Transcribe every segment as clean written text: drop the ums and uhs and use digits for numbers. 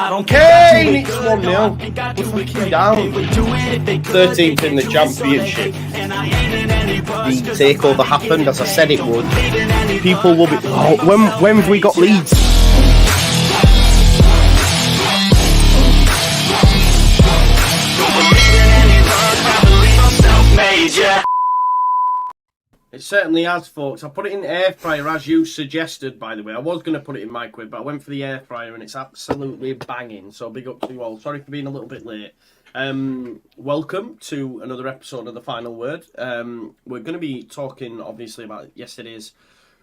Kane, it's 1-0. We're fucking down. 13th in the championship. The takeover happened as I said it would. People will be. Oh, when have we got Leeds? It certainly has, folks. I put it in the air fryer as you suggested, by the way. I was going to put it in microwave, but I went for the air fryer and it's absolutely banging. So big up to you all. Sorry for being a little bit late. Welcome to another episode of The Final Word. We're going to be talking, obviously, about yesterday's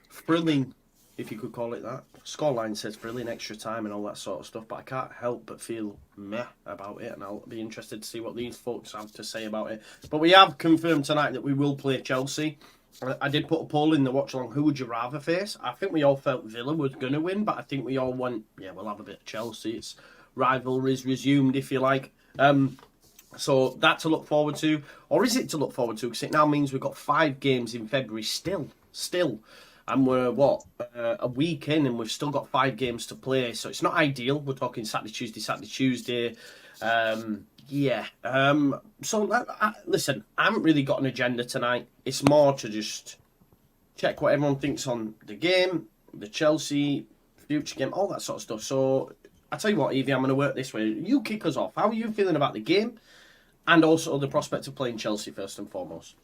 thrilling, if you could call it that. Scoreline says thrilling, extra time and all that sort of stuff, but I can't help but feel meh about it, and I'll be interested to see what these folks have to say about it. But we have confirmed tonight that we will play Chelsea. I did put a poll in the watch along, who would you rather face? I think we all felt Villa was going to win, but I think we all went, yeah, we'll have a bit of Chelsea. It's rivalries resumed, if you like. So that to look forward to. Or is it to look forward to? Because it now means we've got 5 games in February still. And we're, a week in and we've still got 5 games to play. So it's not ideal. We're talking Saturday, Tuesday. Listen, I haven't really got an agenda tonight. It's more to just check what everyone thinks on the game, the Chelsea future game, all that sort of stuff. So I tell you what, Evie, I'm going to work this way. You kick us off. How are you feeling about the game and also the prospect of playing Chelsea first and foremost?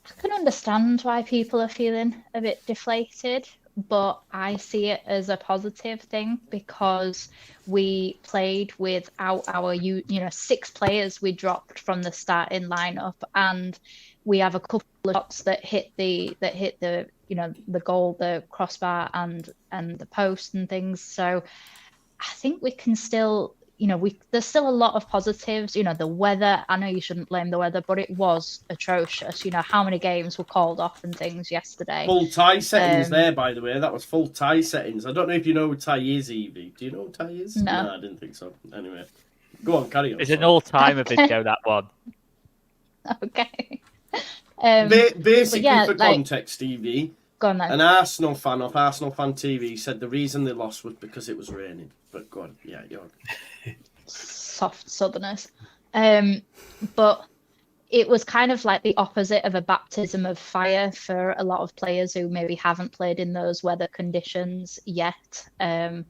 I can understand why people are feeling a bit deflated, but I see it as a positive thing because we played without our 6 players we dropped from the starting lineup, and we have a couple of shots that hit the the goal, the crossbar and the post and things. So I think we can still, there's still a lot of positives. The weather, I know you shouldn't blame the weather, but it was atrocious. How many games were called off and things yesterday. Full tie settings there, by the way. That was full tie settings. I don't know if you know who tie is, Evie. Do you know who tie is? No, I didn't think so. Anyway, go on, carry on. It's an all-timer video, that one. Okay. Basically, for context, Evie, go on then. An Arsenal fan off Arsenal Fan TV said the reason they lost was because it was raining. But go on, yeah, you're soft southerners. But it was kind of like the opposite of a baptism of fire for a lot of players who maybe haven't played in those weather conditions yet. And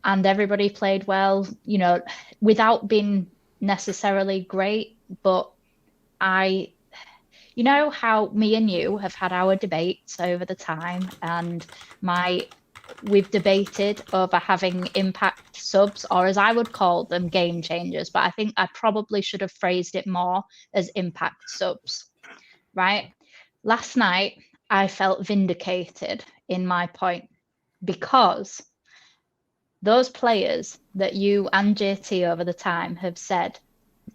everybody played well, without being necessarily great. But you know how me and you have had our debates over the time, and we've debated over having impact subs, or as I would call them, game changers. But I think I probably should have phrased it more as impact subs, right? Last night, I felt vindicated in my point because those players that you and JT over the time have said,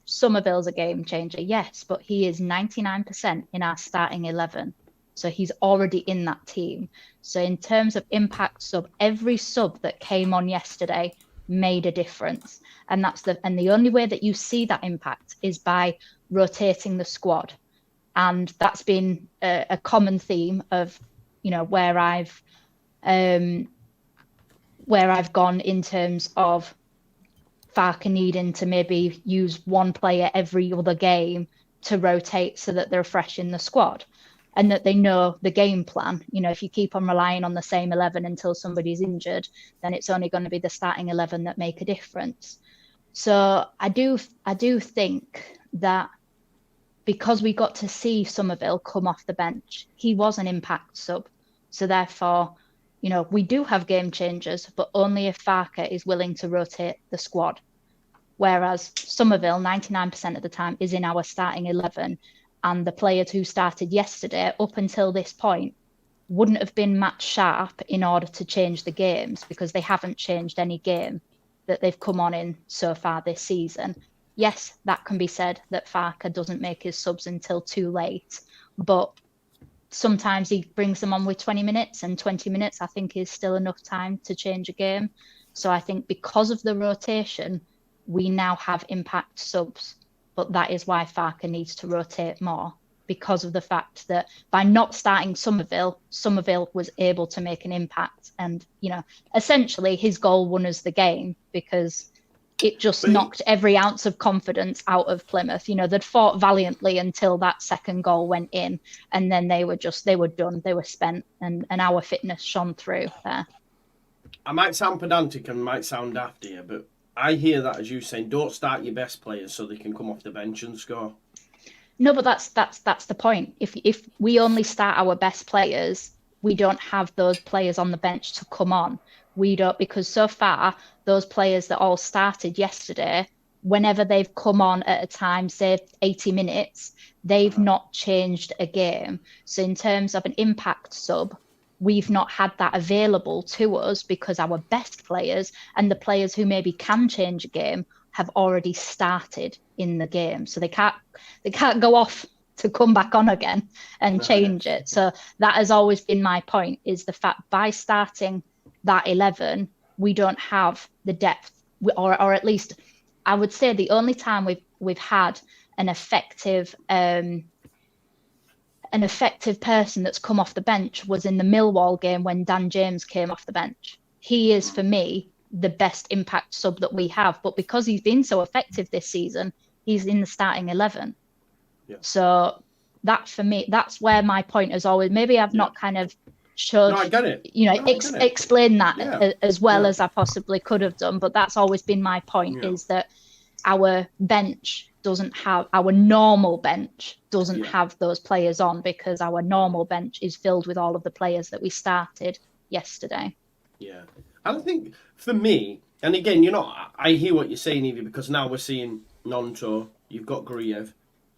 Somerville's a game changer, yes, but he is 99% in our starting 11. So he's already in that team. So in terms of impact sub, every sub that came on yesterday made a difference. And the only way that you see that impact is by rotating the squad. And that's been a common theme of, where I've gone in terms of Farke needing to maybe use one player every other game to rotate so that they're fresh in the squad and that they know the game plan. If you keep on relying on the same 11 until somebody's injured, then it's only going to be the starting 11 that make a difference. So I do think that because we got to see Somerville come off the bench, he was an impact sub. So therefore, we do have game changers, but only if Farke is willing to rotate the squad. Whereas Somerville, 99% of the time, is in our starting 11. And the players who started yesterday, up until this point, wouldn't have been match sharp in order to change the games because they haven't changed any game that they've come on in so far this season. Yes, that can be said that Farke doesn't make his subs until too late, but sometimes he brings them on with 20 minutes, and 20 minutes I think is still enough time to change a game. So I think because of the rotation, we now have impact subs, but that is why Farke needs to rotate more. because of the fact that by not starting Somerville was able to make an impact. And, essentially his goal won us the game because it just knocked every ounce of confidence out of Plymouth. They'd fought valiantly until that second goal went in, and then they were done. They were spent, and our fitness shone through there. I might sound pedantic and might sound daft here, but I hear that as you saying, don't start your best players so they can come off the bench and score. No, but that's the point. If we only start our best players, we don't have those players on the bench to come on. We don't, because so far those players that all started yesterday, whenever they've come on at a time, say 80 minutes, they've not changed a game. So in terms of an impact sub, we've not had that available to us because our best players and the players who maybe can change a game have already started in the game. So they can't go off to come back on again and change it. So that has always been my point, is the fact by starting that 11, we don't have the depth, or at least I would say the only time we've had an effective person that's come off the bench was in the Millwall game when Dan James came off the bench. He is, for me, the best impact sub that we have, but because he's been so effective this season, he's in the starting 11. Yeah. So that, for me, that's where my point is always. Maybe I've not kind of showed, no, I get it. Explain that as well as I possibly could have done, but that's always been my point, is that our normal bench doesn't have those players on, because our normal bench is filled with all of the players that we started yesterday. Yeah. I think for me, and again, I hear what you're saying, Evie, because now we're seeing Nonto, you've got Gruyev,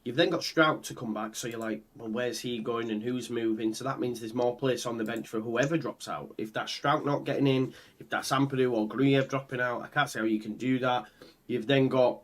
you've then got Strout to come back, so you're like, well, where's he going and who's moving? So that means there's more place on the bench for whoever drops out. If that's Strout not getting in, if that's Ampadu or Gruyev dropping out, I can't see how you can do that. You've then got,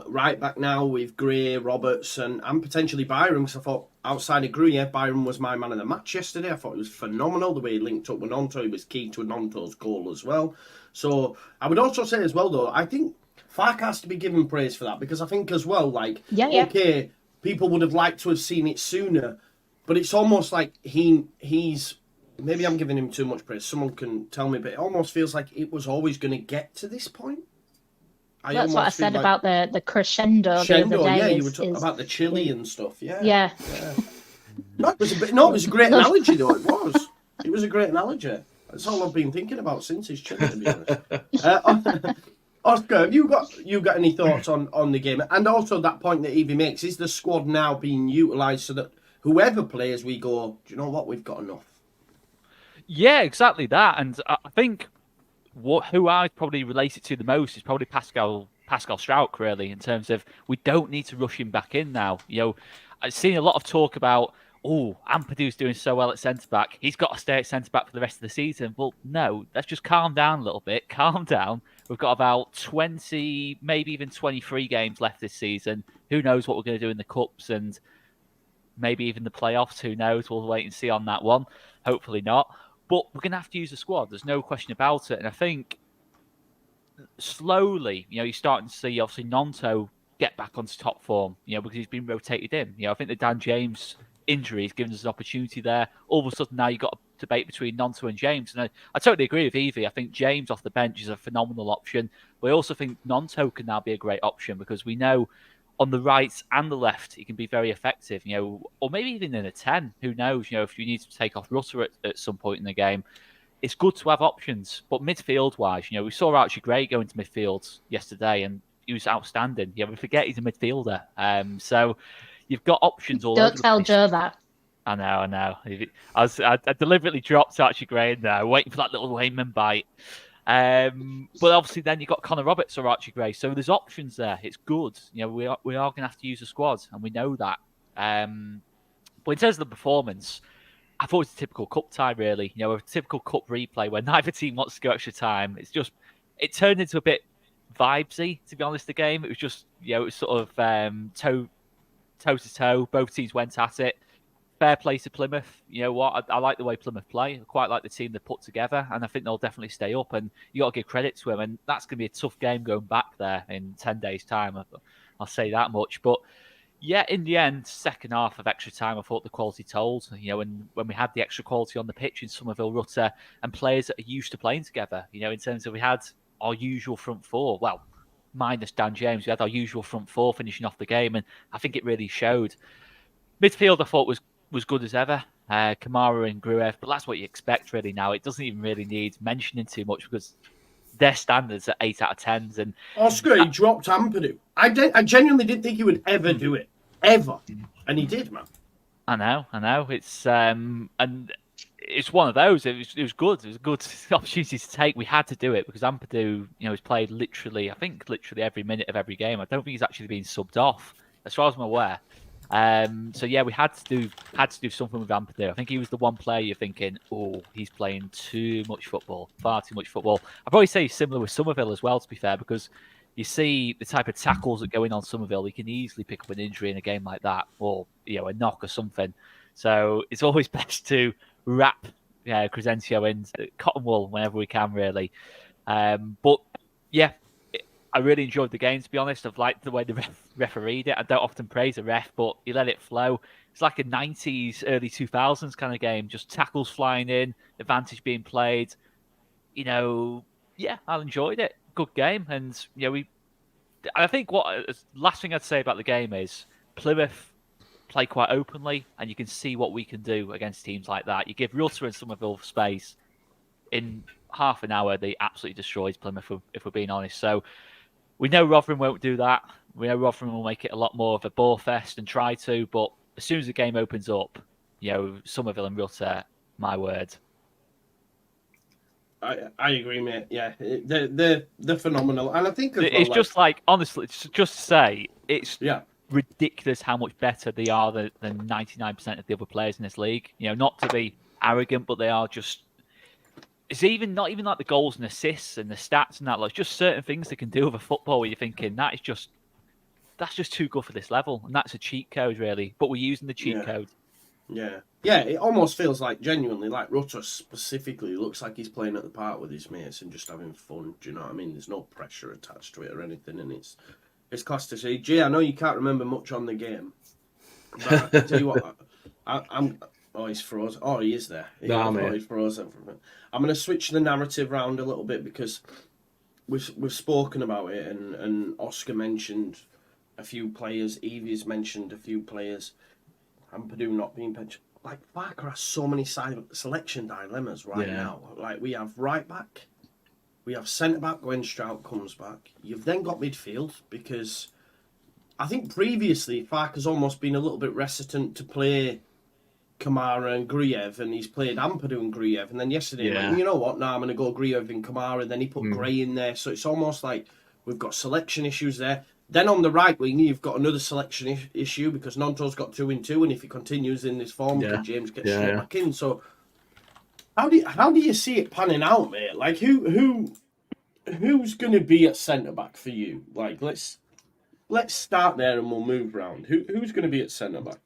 right back now with Gray, Roberts, and potentially Byram, because I thought outside of Gruyev, Byram was my man of the match yesterday. I thought it was phenomenal the way he linked up with Nonto. He was key to Nonto's goal as well. So I would also say as well, though, I think Fark has to be given praise for that, because I think as well, okay, people would have liked to have seen it sooner, but it's almost like he's, maybe I'm giving him too much praise, someone can tell me, but it almost feels like it was always going to get to this point. That's what I said about the crescendo the other day. You were talking about the chili and stuff, Yeah. No, it was a great analogy, though, it was. It was a great analogy. That's all I've been thinking about since his chili, to be honest. Oscar, have you got any thoughts on the game? And also that point that Evie makes, is the squad now being utilised so that whoever plays, we go, do you know what, we've got enough? Yeah, exactly that. And I think who I probably relate it to the most is probably Pascal Struijk, really, in terms of we don't need to rush him back in now. I've seen a lot of talk about, Ampadu's doing so well at centre-back, he's got to stay at centre-back for the rest of the season. Well, no, let's just calm down a little bit. Calm down. We've got about 20, maybe even 23 games left this season. Who knows what we're going to do in the Cups and maybe even the playoffs? Who knows? We'll wait and see on that one. Hopefully not. But we're going to have to use the squad. There's no question about it. And I think slowly, you're starting to see, obviously, Nonto get back onto top form, because he's been rotated in. I think the Dan James injury has given us an opportunity there. All of a sudden now you've got a debate between Nonto and James. And I totally agree with Evie. I think James off the bench is a phenomenal option. But I also think Nonto can now be a great option, because we know on the right and the left he can be very effective, or maybe even in a 10. Who knows, if you need to take off Rutter at some point in the game. It's good to have options. But midfield-wise, we saw Archie Gray go into midfield yesterday and he was outstanding. We forget he's a midfielder. So you've got options all over. Don't tell Joe that. I know. I deliberately dropped Archie Gray in there, waiting for that little Wayman bite. But obviously then you've got Connor Roberts or Archie Gray. So there's options there. It's good. We are going to have to use the squad, and we know that. But in terms of the performance, I thought it was a typical cup tie, really. A typical cup replay where neither team wants to go extra time. It turned into a bit vibesy, to be honest, the game. It was just, it was sort of toe to toe. Both teams went at it. Fair play to Plymouth. You know what? I like the way Plymouth play. I quite like the team they put together, and I think they'll definitely stay up. And you got to give credit to them. And that's going to be a tough game going back there in 10 days' time. I'll say that much. But Yeah, in the end, second half of extra time, I thought the quality told. When we had the extra quality on the pitch in Somerville, Rutter, and players that are used to playing together. In terms of we had our usual front four. Well, minus Dan James, we had our usual front four finishing off the game, and I think it really showed. Midfield, I thought was good as ever. Kamara and Gruev, but that's what you expect really now. It doesn't even really need mentioning too much because their standards are 8 out of 10s. And Oscar, he dropped Ampadu. I genuinely didn't think he would ever do it. Ever. And he did, man. I know. It's and it's one of those. It was good. It was a good opportunity to take. We had to do it because Ampadu, has played literally every minute of every game. I don't think he's actually been subbed off, as far as I'm aware. So yeah, we had to do something with Ampadu. I think he was the one player you're thinking, oh, he's playing too much football, far too much football. I'd probably say similar with Somerville as well, to be fair, because you see the type of tackles that go in on Somerville, he can easily pick up an injury in a game like that, or a knock or something. So it's always best to wrap Crescencio in cotton wool whenever we can, really. But yeah, I really enjoyed the game, to be honest. I've liked the way the refereed it. I don't often praise a ref, but he let it flow. It's like a 90s, early 2000s kind of game. Just tackles flying in, advantage being played. Yeah, I enjoyed it. Good game. And, I think last thing I'd say about the game is Plymouth play quite openly, and you can see what we can do against teams like that. You give Rutter and Somerville space. In half an hour, they absolutely destroyed Plymouth, if we're being honest. So we know Rotherham won't do that. We know Rotherham will make it a lot more of a bore fest and try to, but as soon as the game opens up, Somerville and Rutter, my word. I agree, mate. Yeah, they're phenomenal, and I think it's just honestly, just to say, it's ridiculous how much better they are than 99% of the other players in this league. Not to be arrogant, but they are just. It's not even like the goals and assists and the stats and that. Like, just certain things they can do with a football where you're thinking that's just too good for this level, and that's a cheat code, really. But we're using the cheat code. Yeah. It almost feels like genuinely, like Rutter specifically looks like he's playing at the park with his mates and just having fun. Do you know what I mean? There's no pressure attached to it or anything, and it's class to see. Jay, I know you can't remember much on the game, but I tell you what, I'm. Oh, he's frozen. Oh, he is there. He's frozen. I'm going to switch the narrative round a little bit because we've spoken about it, and Oscar mentioned a few players. Evie's mentioned a few players. Ampadu not being pensioned. Like, Barker has so many selection dilemmas now. Like, we have right back, we have centre back when Strout comes back. You've then got midfield because I think previously Farker's almost been a little bit reticent to play Kamara and Gruev, and he's played Ampadu and Gruev, and then yesterday, like, you know what? Now I'm going to go Gruev and Kamara, and then he put Gray in there. So it's almost like we've got selection issues there. Then on the right wing, you've got another selection issue because Nonto's got 2 in 2, and if he continues in this form, James gets straight back in. So how do you see it panning out, mate? Like who's going to be at centre back for you? Like let's start there and we'll move round. Who's going to be at centre back?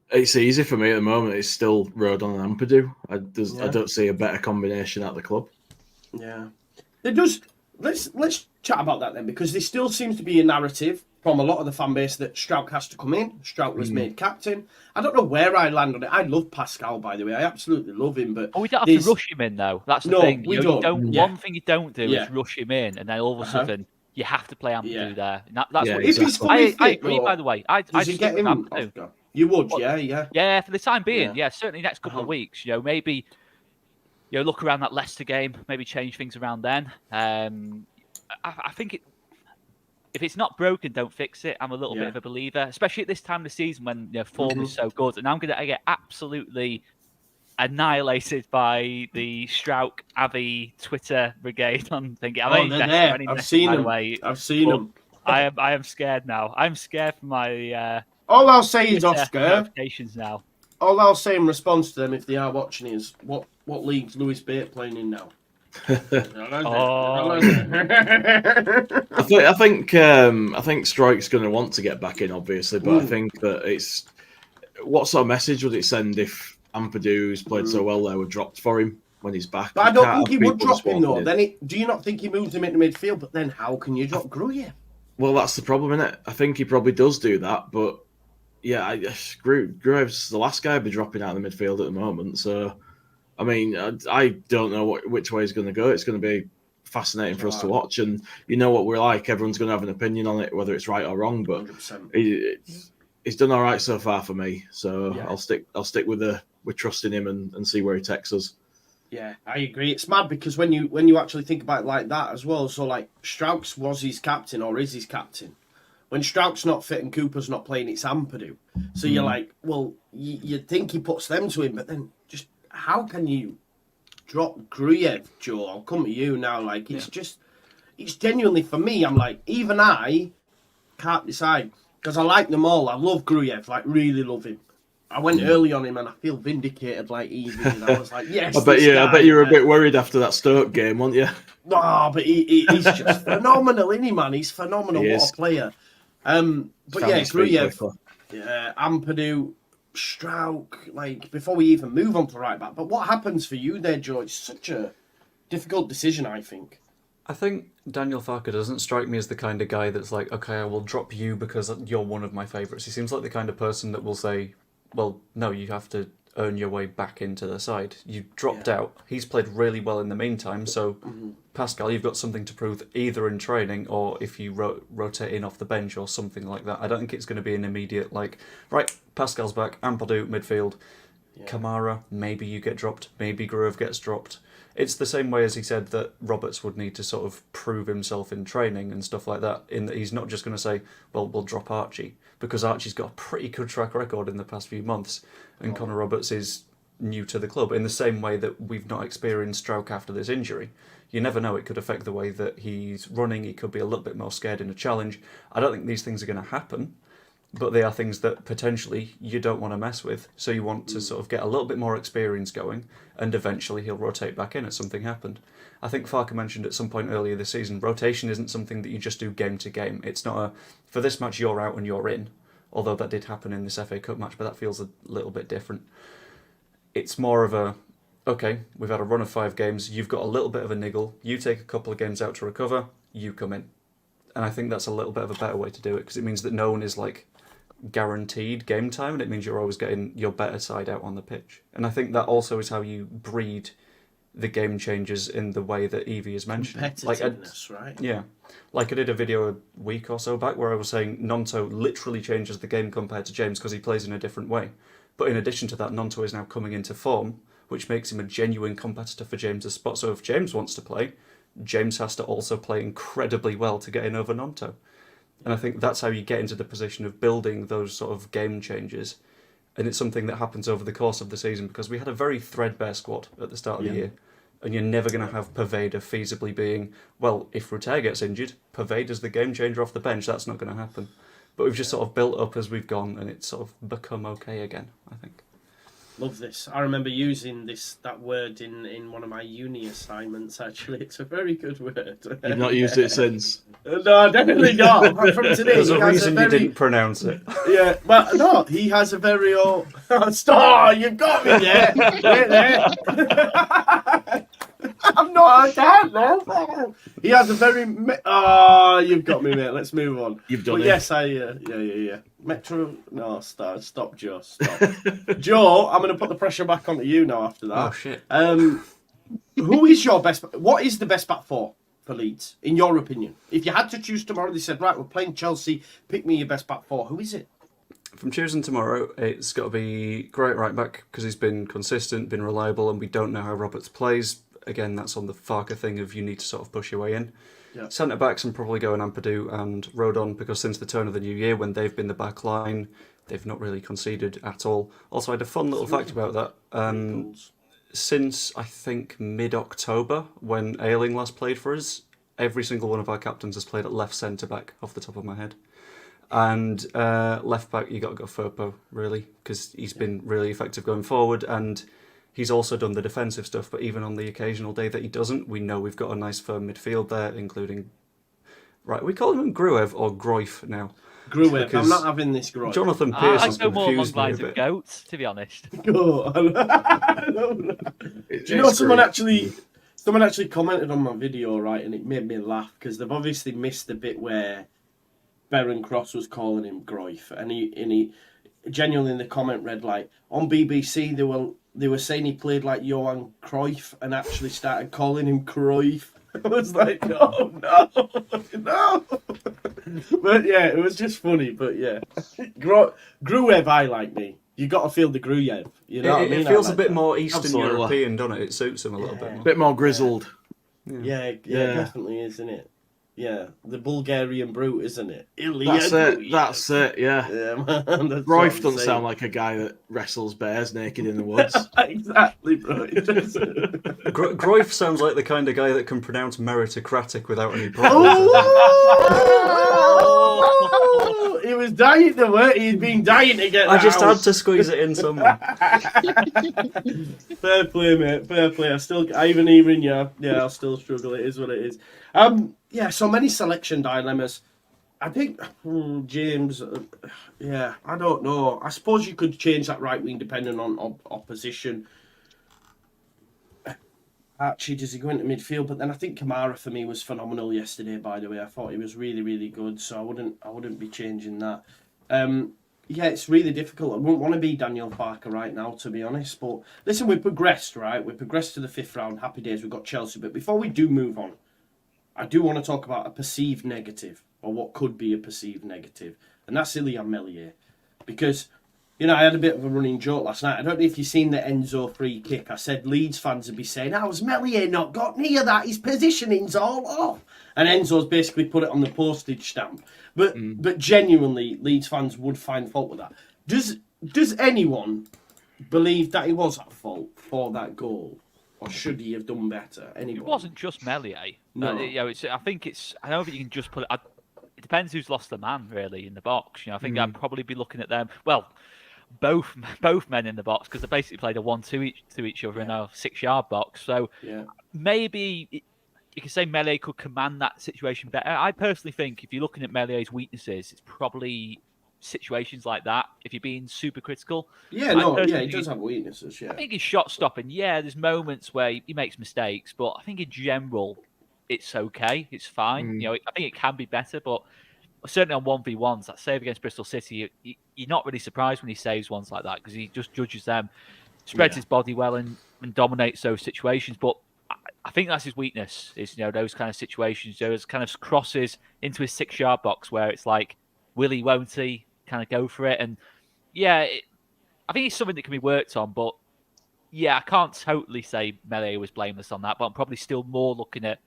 It's easy for me at the moment. It's still Rodon and Ampadu. I don't see a better combination at the club. Yeah, it does. Let's chat about that then, because there still seems to be a narrative from a lot of the fan base that Strout has to come in. Strout was made captain. I don't know where I land on it. I love Pascal, by the way. I absolutely love him, but we don't have to rush him in, though. That's the thing. We don't. One thing you don't do is rush him in, and then all of a sudden you have to play Ampadu there. That's what if he's fully fit, I agree. By the way, I get him. You would, yeah. For the time being, certainly next couple of weeks. Maybe look around that Leicester game, maybe change things around then. I think if it's not broken, don't fix it. I'm a little bit of a believer, especially at this time of the season when form is so good. And I'm going to get absolutely annihilated by the Strauch Avi Twitter brigade on thinking. I've seen them. I've seen them. I am scared now. I'm scared for my. All I'll say is, Oscar. Now. All I'll say in response to them, if they are watching, is what league's Lewis Bate playing in now? I think Strike's going to want to get back in, obviously, but I think that it's what sort of message would it send if Ampadu, who's played so well there, were dropped for him when he's back? But I don't think he would drop him though. Then do you not think he moves him into midfield? But then how can you drop Gruev? Well, that's the problem, isn't it? I think he probably does do that, but yeah, Gruev's the last guy to be dropping out of the midfield at the moment. So, I mean, I don't know which way he's going to go. It's going to be fascinating for us to watch, and you know what we're like. Everyone's going to have an opinion on it, whether it's right or wrong. But 100%. He's done all right so far for me. So Yeah. I'll stick with trusting him and see where he takes us. Yeah, I agree. It's mad because when you actually think about it like that as well, so like Strauch's was his captain or is his captain. When Strauch's not fit and Cooper's not playing, it's Ampadu. So you're like, well, you'd think he puts them to him, but then just how can you drop Gruev, Joe? I'll come to you now. Like, it's genuinely, for me, I'm like, even I can't decide. Because I like them all. I love Gruev, like, really love him. I went early on him and I feel vindicated like Evie. And I was like, yes. I bet you were a bit worried after that Stoke game, weren't you? No, but he's just phenomenal, isn't he, man? He's phenomenal. What a player. But yeah, Gruev, Ampadu, Strauch, like, before we even move on to right back. But what happens for you there, Joe? It's such a difficult decision, I think. I think Daniel Farke doesn't strike me as the kind of guy that's like, okay, I will drop you because you're one of my favourites. He seems like the kind of person that will say, well, no, you have to earn your way back into the side. You dropped out. He's played really well in the meantime, so Pascal, you've got something to prove either in training or if you rotate in off the bench or something like that. I don't think it's going to be an immediate, like, right, Pascal's back, Ampadu, midfield, Kamara, maybe you get dropped, maybe Gruev gets dropped. It's the same way as he said that Roberts would need to sort of prove himself in training and stuff like that, in that he's not just going to say, well, we'll drop Archie, because Archie's got a pretty good track record in the past few months, and Connor Roberts is new to the club, in the same way that we've not experienced Strauch after this injury. You never know, it could affect the way that he's running, he could be a little bit more scared in a challenge. I don't think these things are going to happen, but they are things that potentially you don't want to mess with. So you want to sort of get a little bit more experience going, and eventually he'll rotate back in if something happened. I think Farke mentioned at some point earlier this season, rotation isn't something that you just do game to game. It's not a, for this match you're out and you're in, although that did happen in this FA Cup match, but that feels a little bit different. It's more of a, okay, we've had a run of 5 games, you've got a little bit of a niggle, you take a couple of games out to recover, you come in. And I think that's a little bit of a better way to do it, because it means that no one is like guaranteed game time, and it means you're always getting your better side out on the pitch. And I think that also is how you breed the game changes in the way that Evie has mentioned. Competitiveness, right? Yeah. Like I did a video a week or so back where I was saying Nonto literally changes the game compared to James because he plays in a different way. But in addition to that, Nonto is now coming into form, which makes him a genuine competitor for James's spot. So if James wants to play, James has to also play incredibly well to get in over Nonto. And I think that's how you get into the position of building those sort of game changes. And it's something that happens over the course of the season, because we had a very threadbare squad at the start of the year. And you're never going to have Pervader feasibly being, well, if Rutter gets injured, Pervader's the game changer off the bench. That's not going to happen. But we've just sort of built up as we've gone, and it's sort of become okay again, I think. Love this. I remember using that word in one of my uni assignments, actually. It's a very good word. You've not used it since? No, definitely not. Apart from today, There's a reason you didn't pronounce it. Yeah, but no, he has a very... Stop! You've got me there! Wait there! I'm not a dad, man. He has a very... you've got me, mate. Let's move on. You've done it. Yes, yeah. Metro... No, stop, Joe. Stop. Joe, I'm going to put the pressure back onto you now after that. Oh, shit. Who is your best... What is the best back four for Leeds, in your opinion? If you had to choose tomorrow, they said, right, we're playing Chelsea, pick me your best back four. Who is it? From choosing tomorrow, it's got to be great right back, because he's been consistent, been reliable, and we don't know how Roberts plays. Again, that's on the Farke thing of you need to sort of push your way in. Yeah. Centre-backs, I'm probably going Ampadu and Rodon, because since the turn of the new year, when they've been the back line, they've not really conceded at all. Also, I had a fun little fact about that. Since, I think, mid-October, when Ayling last played for us, every single one of our captains has played at left centre-back, off the top of my head. And left-back, you got to go Firpo, really, because he's been really effective going forward, and he's also done the defensive stuff, but even on the occasional day that he doesn't, we know we've got a nice firm midfield there, including... Right, we call him Gruev or Groif now. Gruev, I'm not having this Groif. Jonathan Pearce has I go more along confused me a lines of bit. goats, to be honest. Go on. Do you know, someone actually commented on my video, right, and it made me laugh, because they've obviously missed the bit where Baron Cross was calling him Groif, and genuinely, the comment read like on BBC they were saying he played like Johan Cruyff and actually started calling him Cruyff. I was like, no. But yeah, it was just funny. But yeah, Gruev, I like me. You got to feel the Gruev. You know what I mean? It feels like a bit that. more Eastern Absolutely. European, doesn't it? It suits him a little bit more. Bit more grizzled. Yeah, it definitely is, isn't it? Yeah, the Bulgarian brute, isn't it? That's it, yeah. Yeah, man. That's what Royf I'm doesn't saying. sound like a guy that wrestles bears naked in the woods. Exactly, bro. Groif sounds like the kind of guy that can pronounce meritocratic without any problem. Oh! He was dying to work. He'd been dying to get I just out. had to squeeze it in somewhere. Fair play, mate. Fair play. I even yeah, I'll still struggle. It is what it is. Yeah, so many selection dilemmas. I think James. Yeah, I don't know. I suppose you could change that right wing depending on opposition. Actually, does he go into midfield? But then I think Kamara for me was phenomenal yesterday. By the way, I thought he was really, really good. So I wouldn't be changing that. Yeah, it's really difficult. I wouldn't want to be Daniel Farke right now, to be honest. But listen, we've progressed, right? We've progressed to the 5th round. Happy days. We've got Chelsea. But before we do move on, I do want to talk about a perceived negative, or what could be a perceived negative, and that's Ilya Meslier. Because, you know, I had a bit of a running joke last night. I don't know if you've seen the Enzo free kick. I said Leeds fans would be saying, how's Meslier not got near that? His positioning's all off. And Enzo's basically put it on the postage stamp. But genuinely, Leeds fans would find fault with that. Does anyone believe that he was at fault for that goal? Or should he have done better? Anyone? It wasn't just Meslier. No. You know, I think it's. I don't think you can just put it. It depends who's lost the man really in the box. You know, I think I'd probably be looking at them. Well, both men in the box because they basically played a 1-2 to each other in a 6-yard box. So maybe you can say Meslier could command that situation better. I personally think if you're looking at Mellier's weaknesses, it's probably situations like that. If you're being super critical, he does have weaknesses. Yeah, I think his shot stopping. Yeah, there's moments where he makes mistakes, but I think in general, it's okay. It's fine. You know, I think it can be better, but certainly on 1v1s, that save against Bristol City, you're not really surprised when he saves ones like that because he just judges them, spreads his body well, and dominates those situations. But I think that's his weakness. Is those kind of situations, those kind of crosses into his 6-yard box where it's like, will he, won't he? Kind of go for it, and I think it's something that can be worked on. But I can't totally say Meslier was blameless on that. But I'm probably still more looking at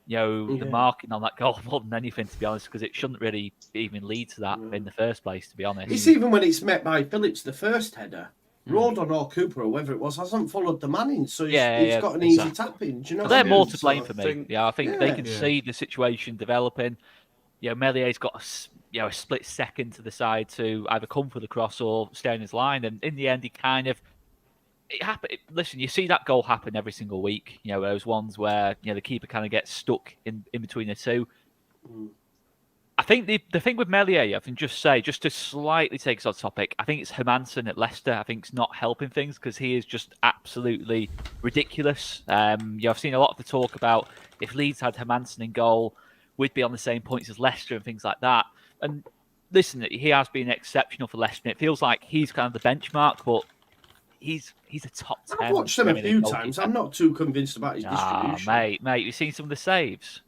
the marking on that goal more than anything, to be honest, because it shouldn't really even lead to that in the first place, to be honest. It's even when it's met by Phillips, the first header. Rodon or Cooper or whoever it was hasn't followed the man in, so he's got an easy tap in. Do you know? They're more to blame for me. I think they can see the situation developing. Mellier's got a split second to the side to either come for the cross or stay in his line, and in the end, he kind of it happened. Listen, you see that goal happen every single week. Those ones where the keeper kind of gets stuck in between the two. I think the thing with Meslier, I can just say, just to slightly take us off topic, I think it's Hermansen at Leicester. I think it's not helping things because he is just absolutely ridiculous. I've seen a lot of the talk about if Leeds had Hermansen in goal, we'd be on the same points as Leicester and things like that. And listen, he has been exceptional for Leicester. It feels like he's kind of the benchmark, but he's a top 10. I've watched him a few times. I'm not too convinced about his distribution. Mate, you've seen some of the saves.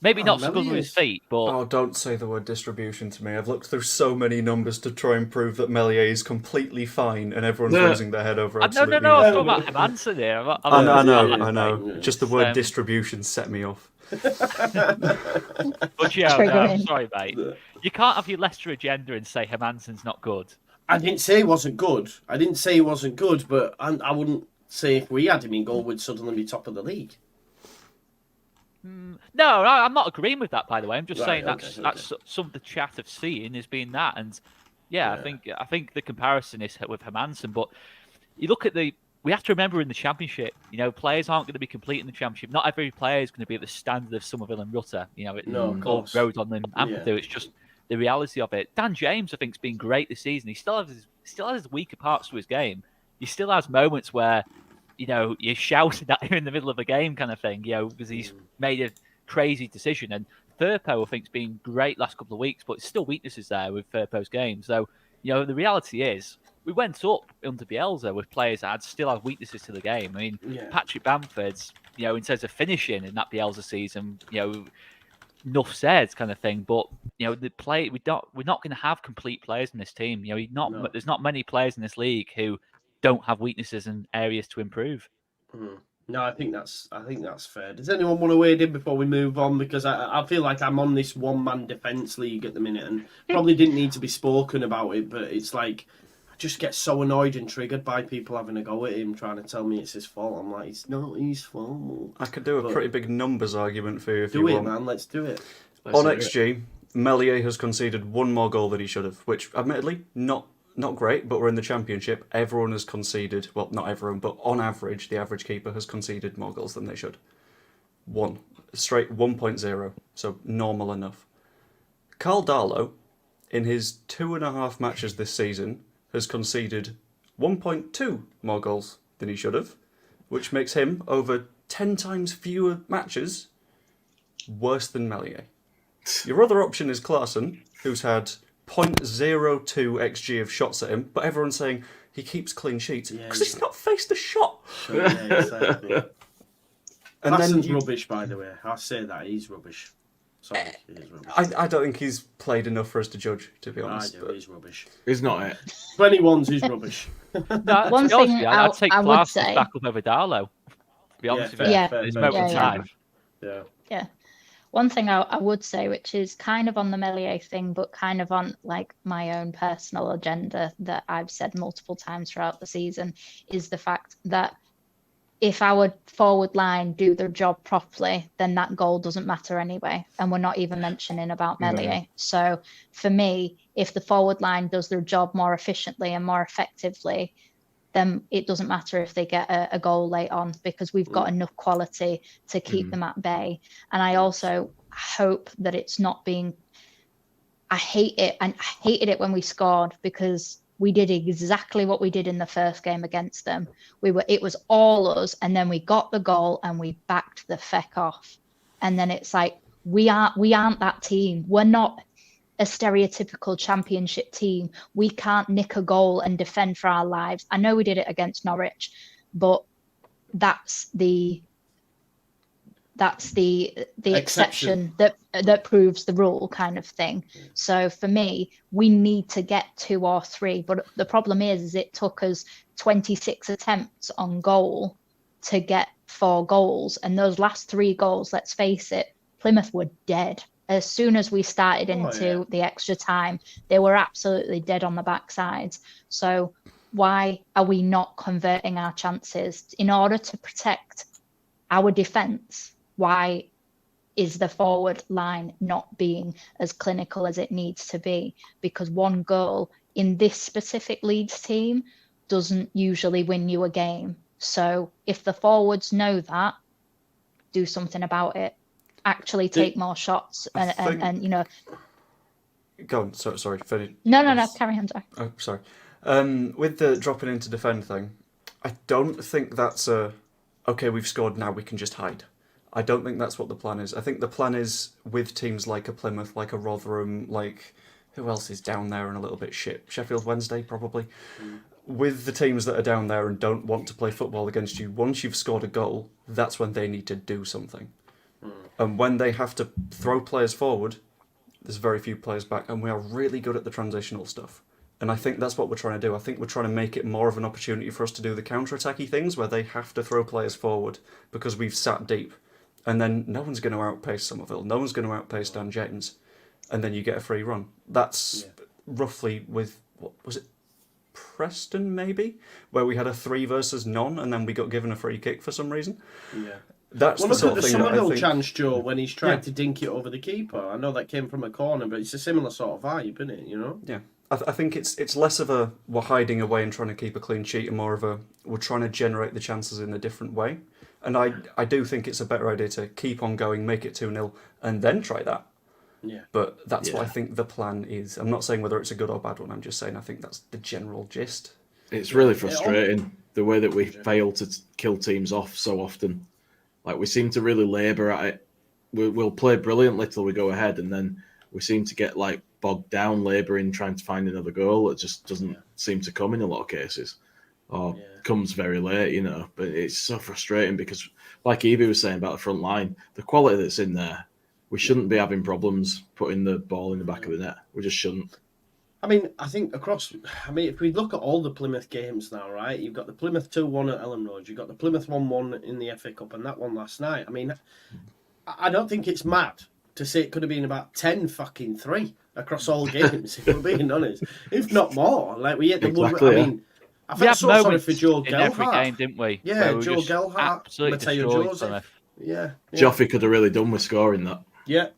Maybe not so good with his feet, but... Oh, don't say the word distribution to me. I've looked through so many numbers to try and prove that Meslier is completely fine and everyone's losing their head over absolutely No, I'm talking about Hermansen here. I know. Just the word distribution set me off. But I'm sorry, mate. You can't have your Leicester agenda and say Hermansen's not good. I didn't say he wasn't good. But I wouldn't say if we had him in goal, we'd suddenly be top of the league. No, I'm not agreeing with that. By the way, I'm just saying that's some of the chat I've seen has been that, and I think the comparison is with Hermansen. But you look at we have to remember in the Championship, players aren't going to be complete in the Championship. Not every player is going to be at the standard of Somerville and Rutter. Of course. Rodon and Ampadu. It's just the reality of it. Dan James, I think, has been great this season. He still has weaker parts to his game. He still has moments where you're shouting at him in the middle of a game kind of thing, because he's made a crazy decision. And Firpo, I think, has been great last couple of weeks, but still weaknesses there with Firpo's game. So The reality is we went up under Bielsa with players that still had weaknesses to the game. I mean, Patrick Bamford's, in terms of finishing in that Bielsa season, enough said kind of thing. But the play we're not going to have complete players in this team. There's not many players in this league who don't have weaknesses and areas to improve. No, I think that's fair. Does anyone want to wade in before we move on? Because I feel like I'm on this one-man defence league at the minute, and probably didn't need to be spoken about it, but it's like I just get so annoyed and triggered by people having a go at him, trying to tell me it's his fault. I'm like, it's not his fault. I could do a pretty big numbers argument for you if you want. Do it, man. Let's do it. On XG, Meslier has conceded one more goal than he should have, which admittedly not great, but we're in the Championship. Everyone has conceded, well, not everyone, but on average, the average keeper has conceded more goals than they should. Straight 1.0, so normal enough. Carl Darlow, in his 2.5 matches this season, has conceded 1.2 more goals than he should have, which makes him, over 10 times fewer matches, worse than Meslier. Your other option is Klaassen, who's had 0.02 XG of shots at him, but everyone's saying he keeps clean sheets because he's not faced a shot. Sure, yeah, exactly. Klaassen's rubbish, by the way. I say that he's rubbish. Sorry, he is rubbish. I don't think he's played enough for us to judge, to be honest. I do. He's rubbish. He's not it. 21's he's rubbish. One thing I'd take I would say back up over Darlow. To be honest with you, Yeah. at this moment in time. Yeah. One thing I would say, which is kind of on the Meslier thing, but kind of on like my own personal agenda that I've said multiple times throughout the season, is the fact that if our forward line do their job properly, then that goal doesn't matter anyway. And we're not even mentioning about Meslier. So for me, if the forward line does their job more efficiently and more effectively, then it doesn't matter if they get a goal late on, because we've got enough quality to keep them at bay. And I also hope that it's not being... I hate it, and I hated it when we scored, because we did exactly what we did in the first game against them. It was all us, and then we got the goal and we backed the feck off. And then it's like, we aren't that team. We're not a stereotypical Championship team. We can't nick a goal and defend for our lives. I know we did it against Norwich, but that's the exception that proves the rule, kind of thing. So for me, we need to get 2 or 3. But the problem is it took us 26 attempts on goal to get 4 goals. And those last 3 goals, let's face it, Plymouth were dead. As soon as we started into the extra time, they were absolutely dead on the backsides. So why are we not converting our chances? In order to protect our defence, why is the forward line not being as clinical as it needs to be? Because 1 goal in this specific Leeds team doesn't usually win you a game. So if the forwards know that, do something about it. Actually take more shots and you know. Go on. Sorry. Finish. No. Carry on. Sorry. Oh, sorry. With the dropping into defend thing, I don't think that's okay, we've scored, now we can just hide. I don't think that's what the plan is. I think the plan is with teams like a Plymouth, like a Rotherham, like who else is down there and a little bit shit? Sheffield Wednesday, probably. With the teams that are down there and don't want to play football against you, once you've scored a goal, that's when they need to do something. And when they have to throw players forward, there's very few players back, and we are really good at the transitional stuff. And I think that's what we're trying to do. I think we're trying to make it more of an opportunity for us to do the counter-attacky things where they have to throw players forward because we've sat deep. And then no one's going to outpace Somerville. No one's going to outpace Dan James. And then you get a free run. That's roughly with, what was it, Preston maybe? Where we had a 3 versus none and then we got given a free kick for some reason. Yeah. That's the sort of thing that I Somerville think... chance, Joe, when he's tried to dink it over the keeper. I know that came from a corner, but it's a similar sort of vibe, isn't it? You know? Yeah. I think it's less of a we're hiding away and trying to keep a clean sheet and more of a we're trying to generate the chances in a different way. And I do think it's a better idea to keep on going, make it 2-0, and then try that. Yeah. But that's what I think the plan is. I'm not saying whether it's a good or bad one. I'm just saying I think that's the general gist. It's really frustrating the way that we fail to kill teams off so often. Like, we seem to really labour at it. We'll play brilliantly till we go ahead, and then we seem to get like bogged down, labouring, trying to find another goal that just doesn't seem to come in a lot of cases, or comes very late, you know. But it's so frustrating because, like Evie was saying about the front line, the quality that's in there, we shouldn't be having problems putting the ball in the back of the net. We just shouldn't. I mean, I think if we look at all the Plymouth games now, right, you've got the Plymouth 2-1 at Ellen Road, you've got the Plymouth 1-1 in the FA Cup, and that one last night. I mean, I don't think it's mad to say it could have been about 10-3 across all games, if we're being honest. If not more. Like, we hit the Exactly, I mean, I felt so sorry for Joe in every game, Gelhardt. didn't we? Yeah, Where we Joe just Gelhardt, absolutely Mateo destroyed Joseph. Plymouth. Yeah. Joffrey could have really done with scoring that. Yeah.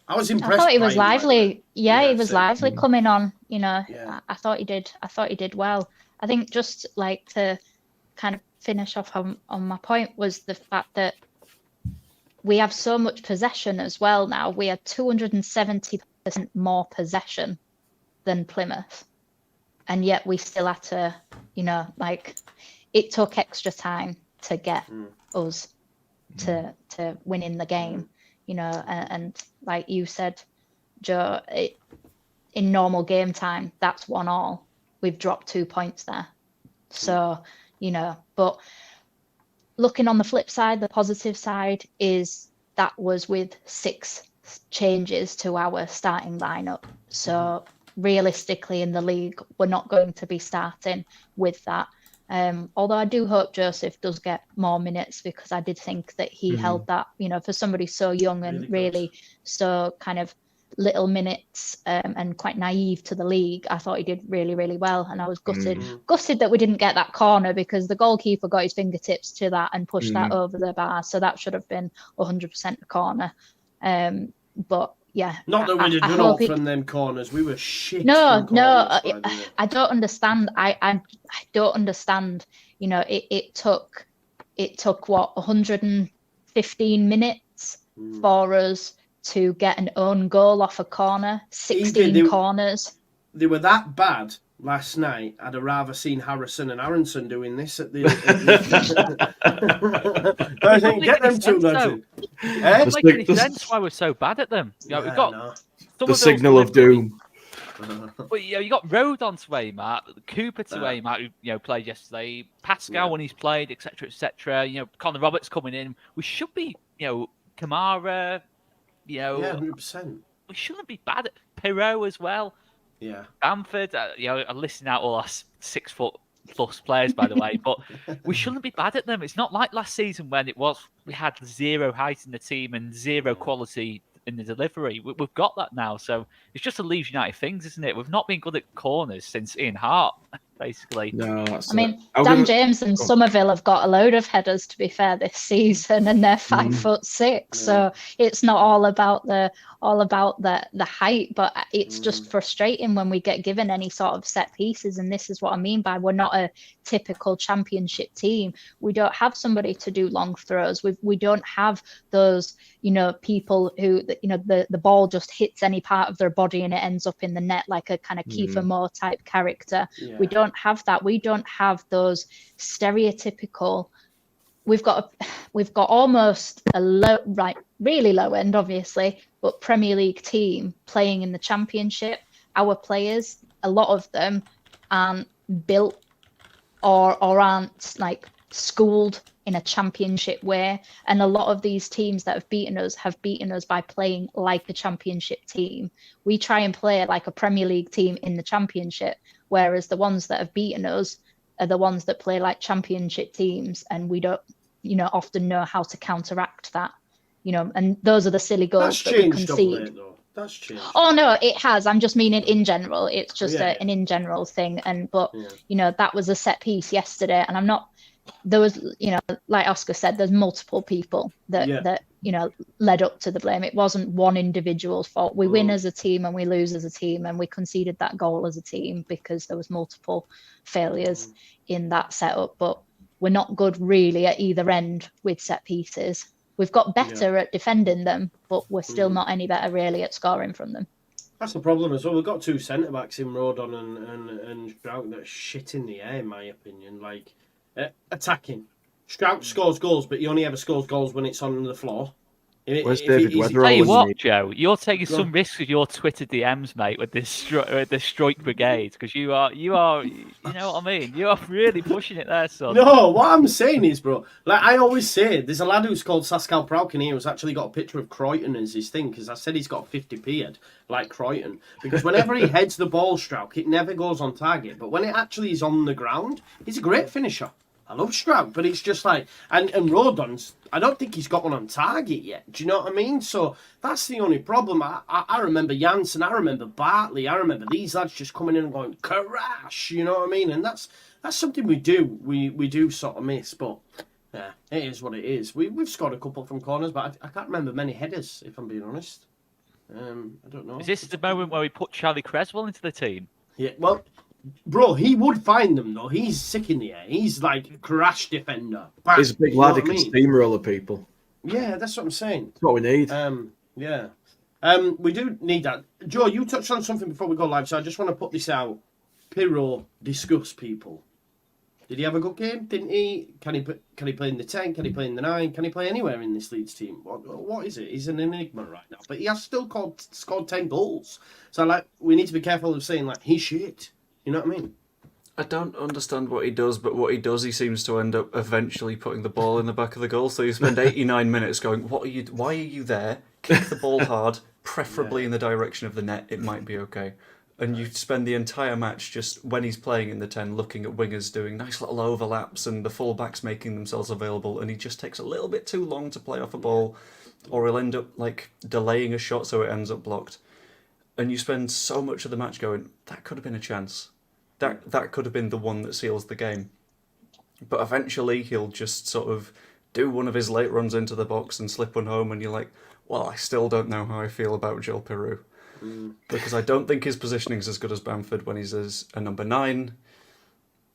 I was impressed. I thought he was by him, lively. He was same. lively coming on. You know, Yeah. I thought he did well. I think just like to kind of finish off on my point was the fact that we have so much possession as well now. We had 270% more possession than Plymouth, and yet we still had to, you know, like it took extra time to get us to winning the game. You know, and like you said, Joe, in normal game time, that's 1-1. We've dropped 2 points there. So, you know, but looking on the flip side, the positive side is that was with 6 changes to our starting lineup. So realistically in the league, we're not going to be starting with that. Although I do hope Joseph does get more minutes, because I did think that he held that, you know, for somebody so young and really so kind of little minutes and quite naive to the league. I thought he did really, really well. And I was gutted that we didn't get that corner, because the goalkeeper got his fingertips to that and pushed that over the bar. So that should have been 100% a corner. But yeah. Not that we'd have done all from them corners. We were shit. No, corners, I don't understand. I don't understand. You know, it took what 115 minutes for us to get an own goal off a corner. 16 corners. They were that bad last night. I'd have rather seen Harrison and Aronson doing this at the. I think get them two lads in. It doesn't make any sense why we're so bad at them. You know, we've got the signal of doom. But you got Rodon to aim at, Cooper to aim at, who played yesterday, Pascal when he's played, etc., etc. You know, Connor Roberts coming in. We should be, Kamara. 100%. We shouldn't be bad at Pirot as well. Yeah. Bamford. I'm listing out all our 6 foot plus players, by the way, but we shouldn't be bad at them. It's not like last season when we had 0 height in the team and 0 quality in the delivery. We've got that now, so it's just a Leeds United things, isn't it? We've not been good at corners since Ian Hart, basically. No, Dan James and Somerville have got a load of headers, to be fair, this season, and they're 5'6", so it's not all about the height, but it's just frustrating when we get given any sort of set pieces. And this is what I mean by we're not a typical championship team. We don't have somebody to do long throws. We don't have those people who the ball just hits any part of their body and it ends up in the net, like a kind of Kiefer Moore type character. We don't have that. We don't have those stereotypical. We've got almost a really low end, obviously, but Premier League team playing in the Championship. Our players, a lot of them, aren't built or aren't schooled in a Championship way, and a lot of these teams that have beaten us by playing like a Championship team. We try and play like a Premier League team in the Championship, whereas the ones that have beaten us are the ones that play like Championship teams, and we don't often know how to counteract that, and those are the silly goals that we concede. That's changed. Oh no, it has. I'm just meaning in general. It's just an in general thing. But that was a set piece yesterday, and there was, like Oscar said, there's multiple people that led up to the blame. It wasn't one individual's fault. We win as a team and we lose as a team, and we conceded that goal as a team because there was multiple failures in that setup. But we're not good really at either end with set pieces. We've got better at defending them, but we're still not any better really at scoring from them. That's the problem as well. We've got 2 centre backs in Rodon and Strout that are shit in the air, in my opinion. Attacking. Strout scores goals, but he only ever scores goals when it's on the floor. Where's If David it is- Weatherall? Tell you when you what, need- Joe, you're taking Go some on. risks with your Twitter DMs, mate, with this Strike Brigade, because you are, you know what I mean? You are really pushing it there, son. No, what I'm saying is, bro, like I always say, there's a lad who's called Sascal Prowkin here who's actually got a picture of Crichton as his thing, because I said he's got a 50p head, like Crichton. Because whenever he heads the ball, Strauch, it never goes on target. But when it actually is on the ground, he's a great finisher. I love Strauch, but it's just like, and Rodon's, I don't think he's got one on target yet. Do you know what I mean? So that's the only problem. I remember Janssen, I remember Bartley, I remember these lads just coming in and going, crash, you know what I mean? And that's something we do sort of miss, but yeah, it is what it is. We've scored a couple from corners, but I can't remember many headers, if I'm being honest. I don't know. Is this the moment where we put Charlie Creswell into the team? Yeah, well, bro, he would find them though. He's sick in the air. He's like crash defender. Bang, He's a big you know lad. He what I can mean? steamroller people. Yeah, that's what I'm saying. That's what we need. Yeah. We do need that. Joe, you touched on something before we go live, so I just want to put this out. Pirro, discuss people. Did he have a good game? Didn't he? Can he play in the 10? Can he play in the 9? Can he play anywhere in this Leeds team? What is it? He's an enigma right now. But he has still scored 10 goals. So like, we need to be careful of saying like he's shit. You know what I mean? I don't understand what he does, but what he does, he seems to end up eventually putting the ball in the back of the goal. So you spend 89 minutes going, "What are you? Why are you there? Kick the ball hard, preferably in the direction of the net. It might be okay." And you spend the entire match just when he's playing in the 10, looking at wingers doing nice little overlaps and the fullbacks making themselves available, and he just takes a little bit too long to play off a ball, or he'll end up like delaying a shot so it ends up blocked. And you spend so much of the match going, that could have been a chance. That could have been the one that seals the game. But eventually he'll just sort of do one of his late runs into the box and slip one home, and you're like, well, I still don't know how I feel about Joel Peru. Because I don't think his positioning is as good as Bamford when he's as a number 9.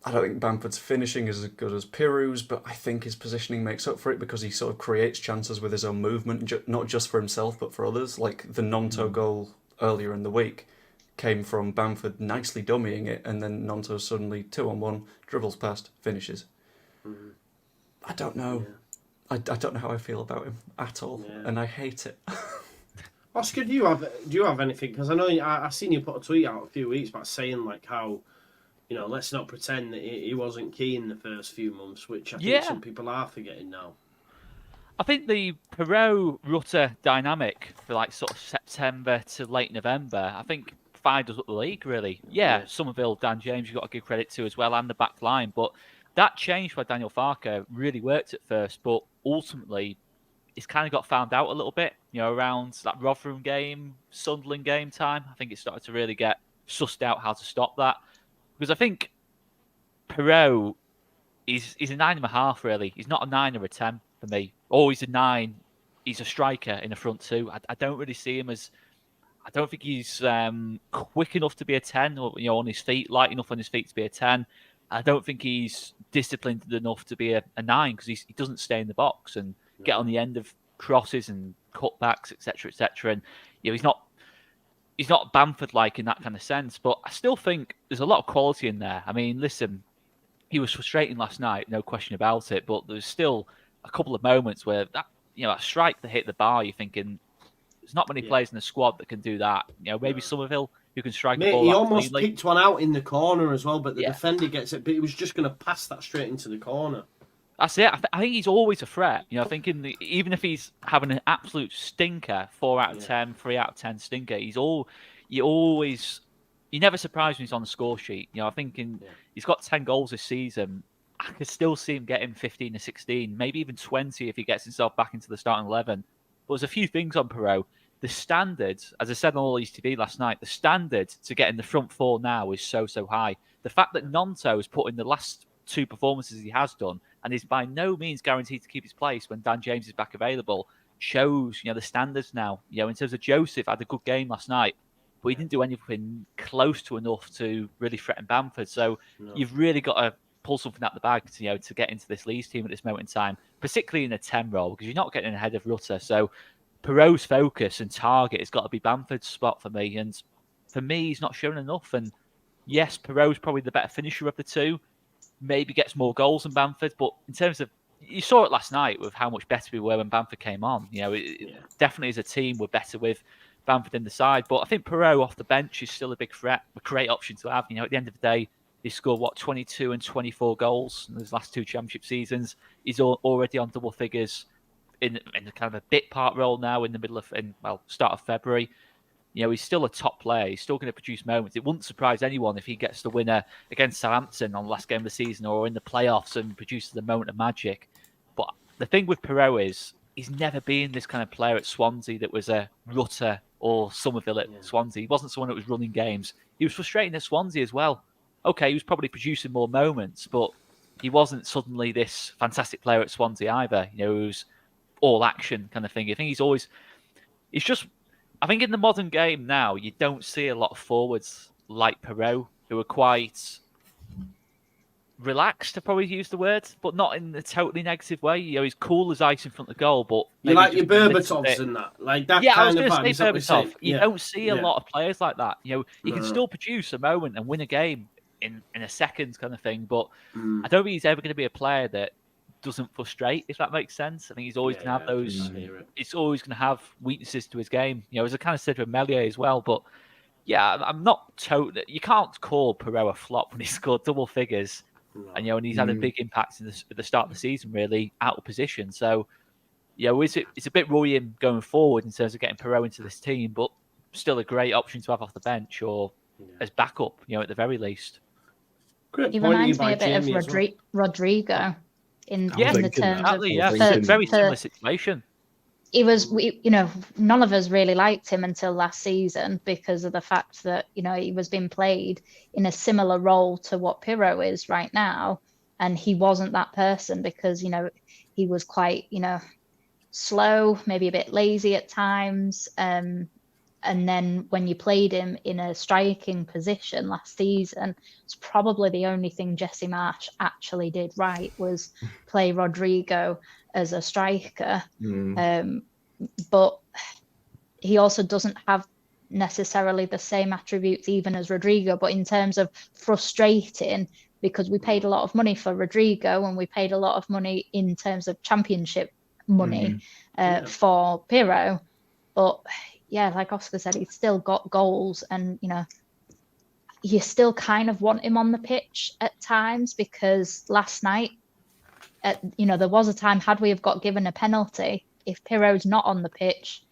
I don't think Bamford's finishing is as good as Peru's, but I think his positioning makes up for it because he sort of creates chances with his own movement, not just for himself but for others. Like the Nonto goal earlier in the week came from Bamford nicely dummying it, and then Nonto suddenly 2-on-1, dribbles past, finishes. I don't know. I don't know how I feel about him at all, and I hate it. Oscar, do you have anything? Because I know I seen you put a tweet out a few weeks back saying like how, you know, let's not pretend that he wasn't key in the first few months, which I think some people are forgetting now. I think the Perot-Rutter dynamic for like sort of September to late November, I think fired us up the league really. Yeah, Somerville, Dan James, you've got to give credit to as well, and the back line. But that change by Daniel Farke really worked at first, but ultimately it's kind of got found out a little bit, you know, around that Rotherham game, Sunderland game time. I think it started to really get sussed out how to stop that. Because I think Perot is a 9.5 really. He's not a 9 or a 10 for me. Oh, he's a 9. He's a striker in the front two. I don't really see him as. I don't think he's quick enough to be a 10, or you know, on his feet, light enough on his feet to be a 10. I don't think he's disciplined enough to be a 9 because he doesn't stay in the box and get on the end of crosses and cutbacks, etc., etc. And you know, he's not Bamford like in that kind of sense. But I still think there's a lot of quality in there. I mean, listen, he was frustrating last night, no question about it. But there's still a couple of moments where that strike that hit the bar, you're thinking there's not many players in the squad that can do that. You know, maybe Somerville who can strike the ball. He that almost cleanly. picked one out in the corner as well, but the defender gets it. But he was just going to pass that straight into the corner. That's it. I think he's always a threat. You know, I think even if he's having an absolute stinker, 4 out of 10, 3 out of 10 stinker, you never surprise when he's on the score sheet. You know, I think he's got 10 goals this season. I could still see him getting 15 to 16, maybe even 20 if he gets himself back into the starting 11. But there's a few things on Perot. The standard, as I said on All East TV last night, the standard to get in the front 4 now is so high. The fact that Nonto has put in the last 2 performances he has done and is by no means guaranteed to keep his place when Dan James is back available shows, you know, the standards now. You know, in terms of Joseph, had a good game last night, but he didn't do anything close to enough to really threaten Bamford. So you've really got to pull something out the bag to get into this Leeds team at this moment in time, particularly in a 10 role, because you're not getting ahead of Rutter. So Perot's focus and target has got to be Bamford's spot for me. And for me, he's not shown enough. And yes, Perot's probably the better finisher of the two. Maybe gets more goals than Bamford, but in terms of you saw it last night with how much better we were when Bamford came on. Definitely as a team, we're better with Bamford in the side. But I think Perot off the bench is still a big threat, a great option to have. At the end of the day, he scored 22 and 24 goals in his last 2 championship seasons. He's already on double figures in a kind of a bit part role now in the start of February. He's still a top player. He's still going to produce moments. It wouldn't surprise anyone if he gets the winner against Southampton on the last game of the season or in the playoffs and produces the moment of magic. But the thing with Perot is he's never been this kind of player at Swansea that was a Rutter or Somerville at Swansea. He wasn't someone that was running games. He was frustrating at Swansea as well. Okay, he was probably producing more moments, but he wasn't suddenly this fantastic player at Swansea either. He was all action kind of thing. I think I think in the modern game now, you don't see a lot of forwards like Perot who are quite relaxed, to probably use the word, but not in a totally negative way. He's cool as ice in front of the goal, but you like your Berbatovs and that, like that. Yeah, kind I was of going to say Berbatov. You don't see a Yeah. lot of players like that. He can still produce a moment and win a game in a second, kind of thing. But I don't think he's ever going to be a player that doesn't frustrate, if that makes sense. I think he's always going to have those. It's always going to have weaknesses to his game. As I kind of said with Melier as well. But yeah, I'm not totally. You can't call Perot a flop when he scored double figures, and and he's had a big impact at the start of the season, really out of position. So it's a bit worrying going forward in terms of getting Perot into this team, but still a great option to have off the bench or as backup. At the very least. Great He point reminds by me a bit Jamie of as well. Rodrigo in the thinking terms that. of It's a very similar situation. He was, none of us really liked him until last season because of the fact that, he was being played in a similar role to what Pirro is right now. And he wasn't that person because, he was quite, slow, maybe a bit lazy at times. And then when you played him in a striking position last season, it's probably the only thing Jesse Marsh actually did right was play Rodrigo as a striker. But he also doesn't have necessarily the same attributes even as Rodrigo. But in terms of frustrating, because we paid a lot of money for Rodrigo and we paid a lot of money in terms of championship money for Pirro. But yeah, like Oscar said, he's still got goals and, you still kind of want him on the pitch at times because last night, there was a time, had we have got given a penalty, if Pirro's not on the pitch,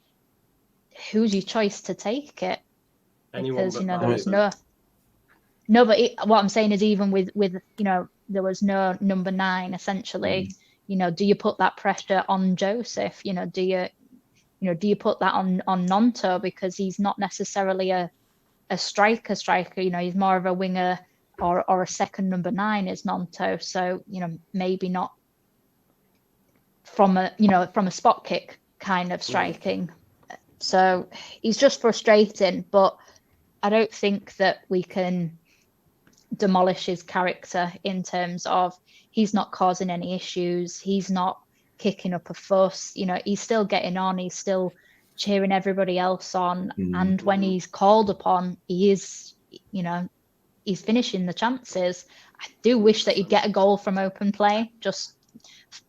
who's your choice to take it? Because, there was no, but what I'm saying is even with, there was no number 9, essentially, do you put that pressure on Joseph? Do you put that on Nonto because he's not necessarily a striker? He's more of a winger or a second number 9 is Nonto. So, maybe not from a spot kick kind of striking. So he's just frustrating, but I don't think that we can demolish his character in terms of he's not causing any issues. He's not kicking up a fuss. He's still getting on. He's still cheering everybody else on. And when he's called upon, he is, he's finishing the chances. I do wish that he'd get a goal from open play just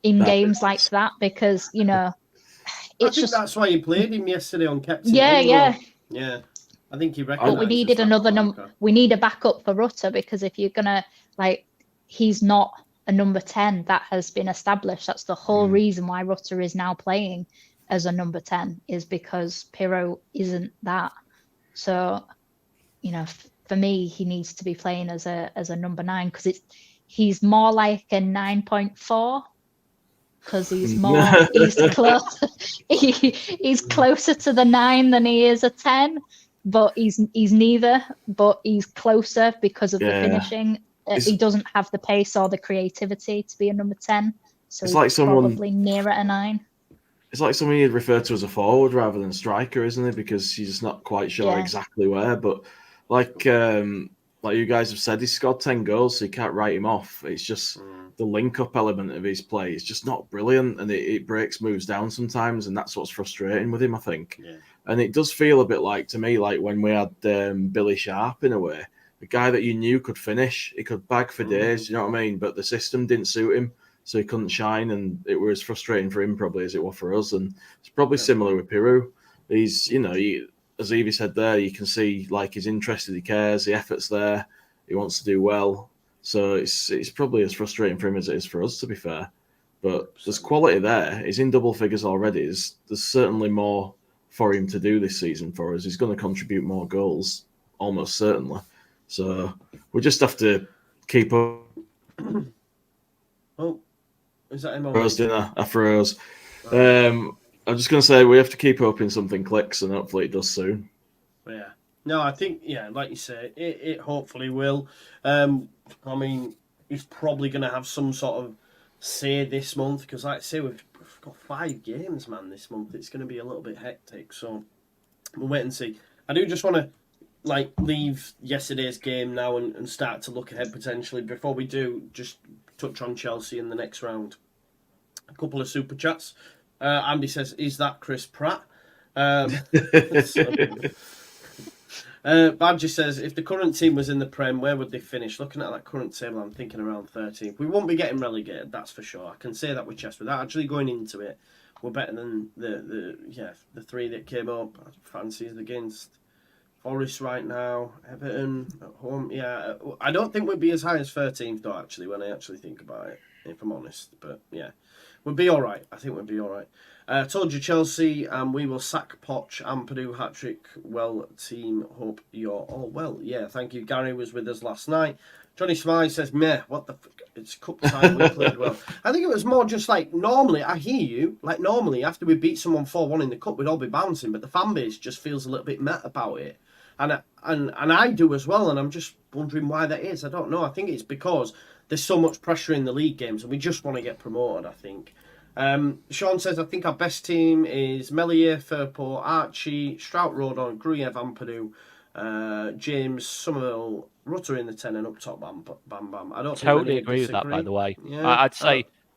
in games like that because, it's just that's why he played him yesterday on Captain. Yeah. I think he recognised. But we needed another number. We need a backup for Rutter because if you're gonna he's not a number 10 that has been established. That's the whole reason why Rutter is now playing as a number 10 is because Pirro isn't that. So, for me, he needs to be playing as a number 9 because he's more like a 9.4 because he's he's closer to the 9 than he is a 10. But he's neither. But he's closer because of the finishing. He doesn't have the pace or the creativity to be a number 10. So it's he's probably nearer a 9. It's like someone you'd refer to as a forward rather than striker, isn't it? Because he's just not quite sure exactly where. But like you guys have said, he's scored 10 goals, so you can't write him off. It's just the link-up element of his play is just not brilliant, and it breaks moves down sometimes, and that's what's frustrating with him, I think. Yeah. And it does feel a bit to me, like when we had Billy Sharp in a way. A guy that you knew could finish, he could bag for days, you know what I mean? But the system didn't suit him. so he couldn't shine, and it was as frustrating for him probably as it was for us. And it's probably similar with Piru. He's, as Evie said there, you can see like he's interested, he cares, the effort's there, he wants to do well. So it's probably as frustrating for him as it is for us, to be fair. But there's quality there. He's in double figures already. There's certainly more for him to do this season for us. He's going to contribute more goals, almost certainly. So we just have to keep up. Oh, is that him? I froze. I'm just going to say we have to keep hoping something clicks, and hopefully it does soon. Yeah. No, I think, like you say, it hopefully will. I mean, he's probably going to have some sort of say this month, because like I say, we've got 5 games, man, this month. It's going to be a little bit hectic, so we'll wait and see. I do just want to leave yesterday's game now and start to look ahead potentially. Before we do, just touch on Chelsea in the next round. A couple of super chats. Andy says, "Is that Chris Pratt?" Badger says, "If the current team was in the Prem, where would they finish? Looking at that current table, I'm thinking around 13th. We won't be getting relegated, that's for sure. I can say that with chest. Without actually going into it, we're better than the 3 that came up. Fancies against Forest right now, Everton at home. Yeah, I don't think we'd be as high as 13th though. Actually, when I actually think about it, if I'm honest, but yeah, we'd be all right. I think we'd be all right." Told you Chelsea, and we will sack Poch and Purdue hat-trick. Well, team, hope you're all well. Yeah, thank you. Gary was with us last night. Johnny Smiley says, "Meh, what the fuck? It's cup time, we played well." I think it was more just like, normally, I hear you, like normally, after we beat someone 4-1 in the cup, we'd all be bouncing, but the fan base just feels a little bit meh about it. And I do as well, and I'm just wondering why that is. I don't know. I think it's because there's so much pressure in the league games, and we just want to get promoted, I think. Sean says, "I think our best team is Melier, Firpo, Archie, Strout, Rodon, Gruyere, Vampadu, James, Somerville, Rutter in the 10, and up top, Bam. I don't totally agree with that, by the way. Yeah.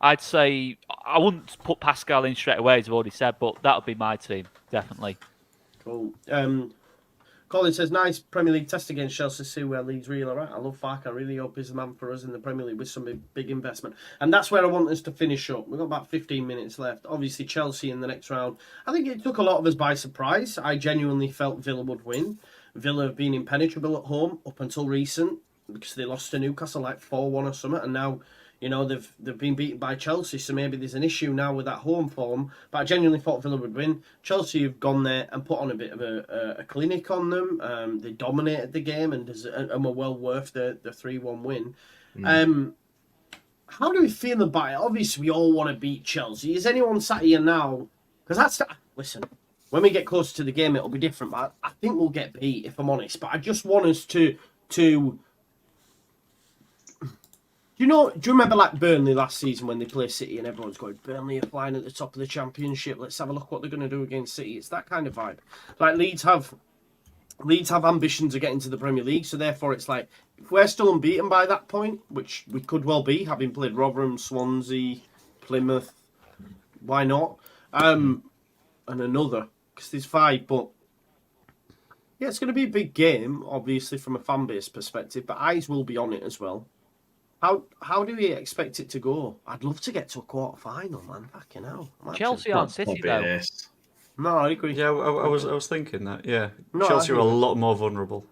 I'd say I wouldn't put Pascal in straight away, as I've already said, but that would be my team, definitely. Cool. Colin says, "Nice Premier League test against Chelsea, see where Leeds really are at. I love Farke. I really hope he's the man for us in the Premier League with some big investment." And that's where I want us to finish up. We've got about 15 minutes left. Obviously, Chelsea in the next round. I think it took a lot of us by surprise. I genuinely felt Villa would win. Villa have been impenetrable at home up until recent, because they lost to Newcastle like 4-1 or something, and now, they've been beaten by Chelsea, so maybe there's an issue now with that home form. But I genuinely thought Villa would win. Chelsea have gone there and put on a bit of a clinic on them. They dominated the game and were well worth the 3-1 win. How do we feel about it? Obviously, we all want to beat Chelsea. Is anyone sat here now? Because listen, when we get closer to the game, it'll be different. But I think we'll get beat, if I'm honest. But I just want us to Do you remember like Burnley last season when they played City and everyone's going, "Burnley are flying at the top of the Championship. Let's have a look what they're going to do against City." It's that kind of vibe. Like Leeds have ambitions to get into the Premier League, so therefore it's like, if we're still unbeaten by that point, which we could well be, having played Rotherham, Swansea, Plymouth, why not? And another, because there's 5, but yeah, it's going to be a big game, obviously from a fan base perspective, but eyes will be on it as well. How do we expect it to go? I'd love to get to a quarter-final, man. Fucking hell. Chelsea aren't City, though. No, I agree. Yeah, I was thinking that, yeah. No, Chelsea are a lot more vulnerable.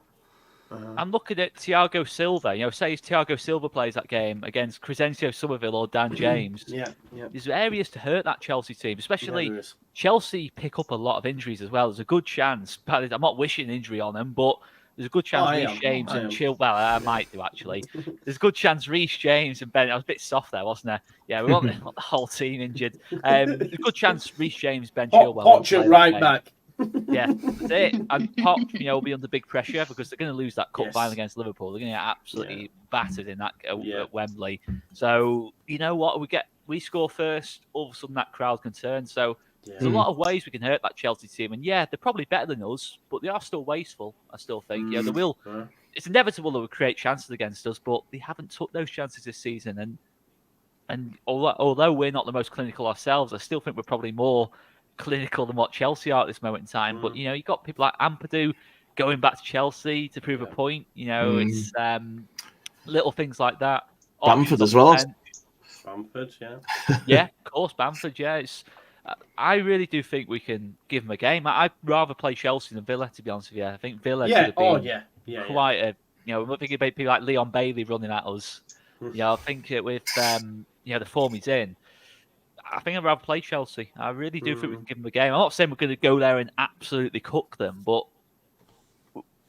I'm looking at Thiago Silva. Say if Thiago Silva plays that game against Crescencio Somerville or Dan James. Yeah. There's areas to hurt that Chelsea team, especially Chelsea pick up a lot of injuries as well. There's a good chance. I'm not wishing injury on them, but there's a good chance Reece James and Chilwell. Well, I might do actually. There's a good chance Reece James and Ben. I was a bit soft there, wasn't I? Yeah, we want the whole team injured. There's a good chance Reece James, Ben Chilwell. Poch right back. Yeah, that's it. And Poch, will be under big pressure because they're going to lose that cup final against Liverpool. They're going to get absolutely battered in that at Wembley. So you know what? We score first. All of a sudden, that crowd can turn. So. There's a lot of ways we can hurt that Chelsea team, and they're probably better than us, but they are still wasteful. I still think, they will. It's inevitable they will create chances against us, but they haven't took those chances this season. And although we're not the most clinical ourselves, I still think we're probably more clinical than what Chelsea are at this moment in time. But you've got people like Ampadu going back to Chelsea to prove a point. It's little things like that. Bamford as well. Bamford, yeah. Yeah, of course, Bamford. Yeah, I really do think we can give them a game. I'd rather play Chelsea than Villa, to be honest with you. I think Villa could have been quite a. We're thinking about people like Leon Bailey running at us. I think with the form he's in, I think I'd rather play Chelsea. I really do think we can give them a game. I'm not saying we're going to go there and absolutely cook them, but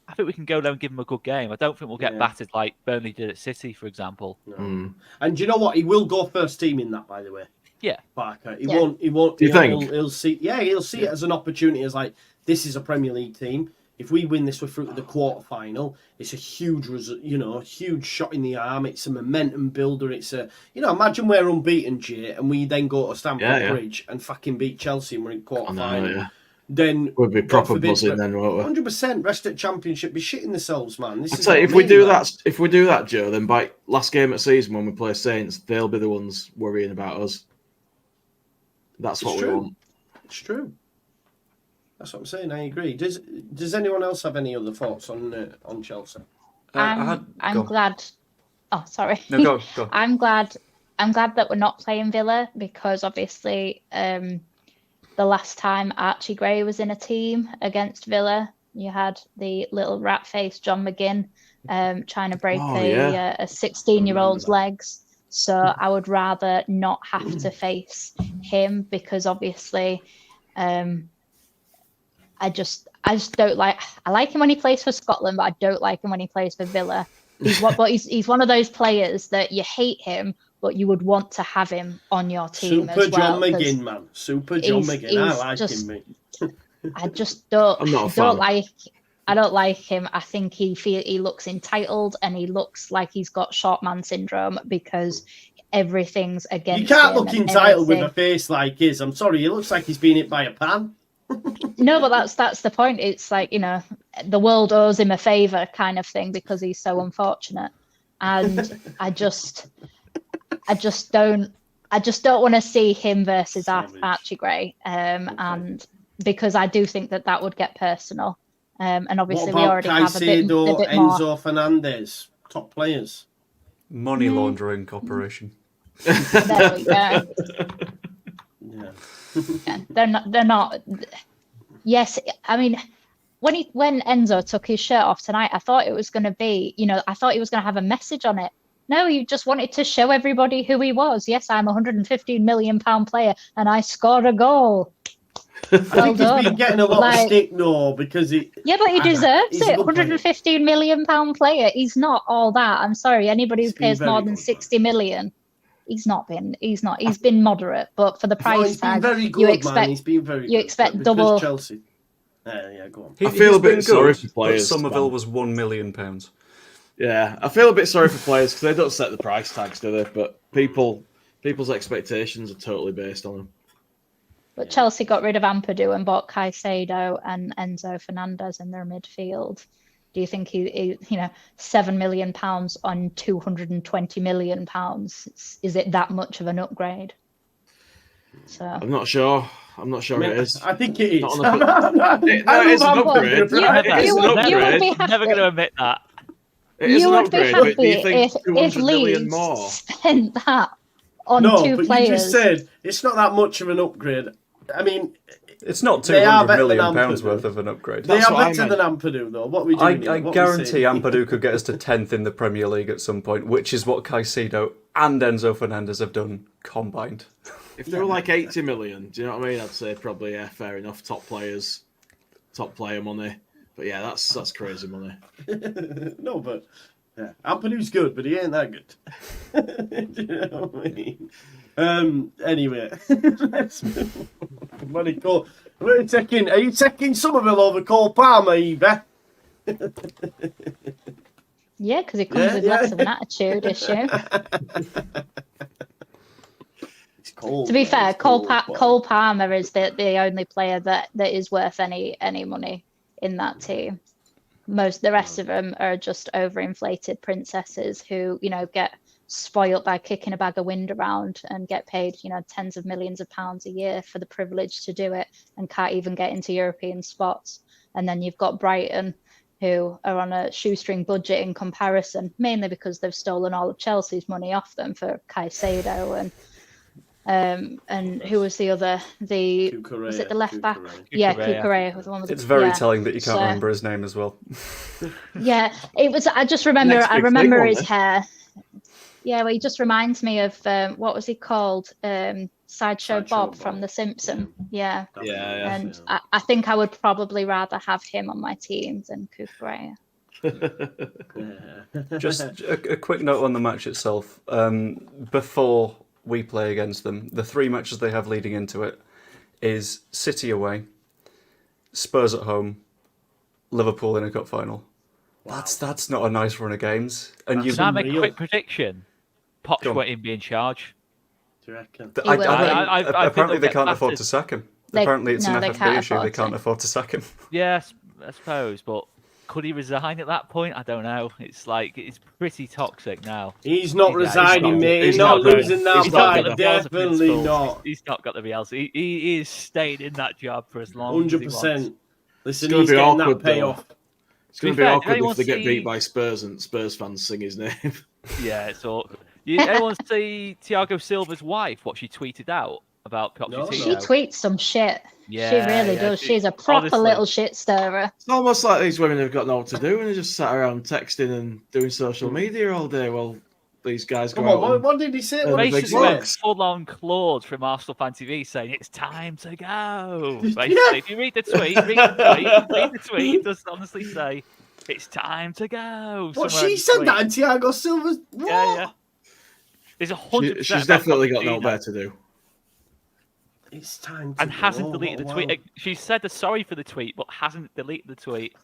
I think we can go there and give them a good game. I don't think we'll get battered like Burnley did at City, for example. No. And do you know what? He will go first team in that, by the way. Yeah, Barker. He won't. Do you think? He'll see. Yeah, he'll see it as an opportunity. As like, this is a Premier League team. If we win this, we're through to the quarter final. It's a huge, huge shot in the arm. It's a momentum builder. It's a, imagine we're unbeaten, Jay, and we then go to Stamford Bridge and fucking beat Chelsea and we're in quarter final. Yeah. Then we'll be proper buzzing then, won't we? 100%. Rest at Championship be shitting themselves, man. I'd say if we do that, Joe, then by last game of season when we play Saints, they'll be the ones worrying about us. That's what we want. It's true. That's what I'm saying. I agree. Does anyone else have any other thoughts on Chelsea? I'm glad. Oh, sorry. No, go. I'm glad that we're not playing Villa because obviously the last time Archie Gray was in a team against Villa, you had the little rat-faced John McGinn trying to break a 16-year-old's legs. So I would rather not have to face him because obviously I just don't like. I like him when he plays for Scotland, but I don't like him when he plays for Villa. He's one of those players that you hate him, but you would want to have him on your team. Super as well, John McGinn, man. Super John McGinn. I like him, mate. I just don't. I'm not a fan. I don't like him. I think he looks entitled and he looks like he's got short man syndrome because everything's against him. You can't look entitled with a face like his. I'm sorry, he looks like he's been hit by a pan. No, but that's the point. It's like, the world owes him a favour kind of thing because he's so unfortunate. And I just don't want to see him versus Archie Gray. And because I do think that would get personal. And obviously we already have a bit more. Enzo Fernandez, top players. Money laundering operation. There we go. Yeah. They're not. Yes, I mean, when Enzo took his shirt off tonight, I thought it was going to be, I thought he was going to have a message on it. No, he just wanted to show everybody who he was. Yes, I'm a £115 million player, and I scored a goal. I think he's been getting a lot of stick though because he. Yeah, but he deserves it. £115 million player. He's not all that. I'm sorry. Anybody who pays more than 60 million. He's been moderate, but for the price tag, you expect double. Chelsea. Yeah, go on. I feel a bit sorry for players. Somerville was £1 million. Yeah, I feel a bit sorry for players because they don't set the price tags, do they? But people's expectations are totally based on them. But Chelsea got rid of Ampadu and bought Caicedo and Enzo Fernandez in their midfield. Do you think he £7 million on £220 million? Is it that much of an upgrade? So I'm not sure. It is. I think it is. It is an upgrade. You're never going to admit that. It is you an would upgrade, be but do you happy think if 200 million Leeds more? spent that on two but players. You just said it's not that much of an upgrade. I mean, it's not £200 million worth of an upgrade. They are better than Ampadu, though. What we doing? I guarantee Ampadu could get us to 10th in the Premier League at some point, which is what Caicedo and Enzo Fernandez have done combined. If they were like 80 million, do you know what I mean? I'd say probably fair enough. Top player money. But yeah, that's crazy money. No, but yeah, Ampadu's good, but he ain't that good. Do you know what I mean? Anyway, let's move on. Are you taking Somerville over Cole Palmer, Eva? Yeah, because he comes with less of an attitude issue. To be fair, Cole Palmer is the only player that is worth any money in that team. The rest of them are just overinflated princesses who, get spoilt by kicking a bag of wind around and get paid, tens of millions of pounds a year for the privilege to do it and can't even get into European spots. And then you've got Brighton who are on a shoestring budget in comparison, mainly because they've stolen all of Chelsea's money off them for Caicedo and who was the other? Was it the left back? Yeah, Cucurella was the one. It's very telling that you can't remember his name as well. Yeah, it was. I just remember. I remember his hair. Yeah, well, he just reminds me of what was he called? Sideshow Bob from The Simpsons. Yeah. And I think I would probably rather have him on my team than Cucurella. Just a quick note on the match itself. Before we play against them, the 3 matches they have leading into it is City away, Spurs at home, Liverpool in a cup final. Wow. That's not a nice run of games. And Can I make a quick prediction? Poch won't be in charge. Do you reckon? Apparently they can't afford to sack him. Apparently it's an FFP issue. They can't afford to sack him. Yes, I suppose, but could he resign at that point? I don't know. It's pretty toxic now. He's not resigning, mate. He's not losing that fight. Definitely not. He's not got the BLC. He is staying in that job for as long as he wants. 100%. Listen, he's getting that payoff. It's going to be awkward if they get beat by Spurs and Spurs fans sing his name. Yeah, so anyone see Thiago Silva's wife, what she tweeted out about Pochettino? She tweets some shit. Yeah, she really does. She's a proper little shit stirrer. It's almost like these women have got no what to do and they just sat around texting and doing social media all day. Well, these guys go out. What did he say? Basically, full-on Claude from Arsenal Fan TV saying it's time to go. Basically, if you read the tweet, it does honestly say it's time to go. What, she said that and Thiago Silva's... What? Yeah. There's 100%. She's definitely got no better to do. It's time to and hasn't deleted the tweet. She said sorry for the tweet, but hasn't deleted the tweet.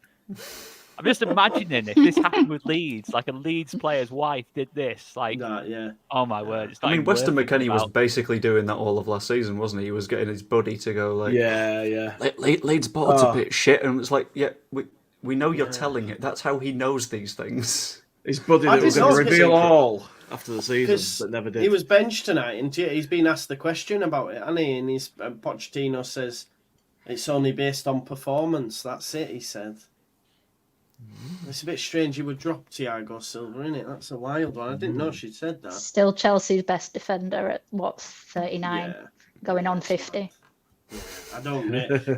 I'm just imagining if this happened with Leeds, like a Leeds player's wife did this, like, oh my word! It's I mean, Weston McKennie was basically doing that all of last season, wasn't he? He was getting his buddy to go like, Leeds bot's a bit shit, and it's like, we know you're telling it. That's how he knows these things. His buddy that was going to reveal all after the season, but never did. He was benched tonight, and he's been asked the question about it, hasn't he? And Pochettino says it's only based on performance. That's it, he said. It's a bit strange you would drop Thiago Silva, isn't it? That's a wild one. I didn't know she'd said that. Still Chelsea's best defender at 39, going on 50. Yeah,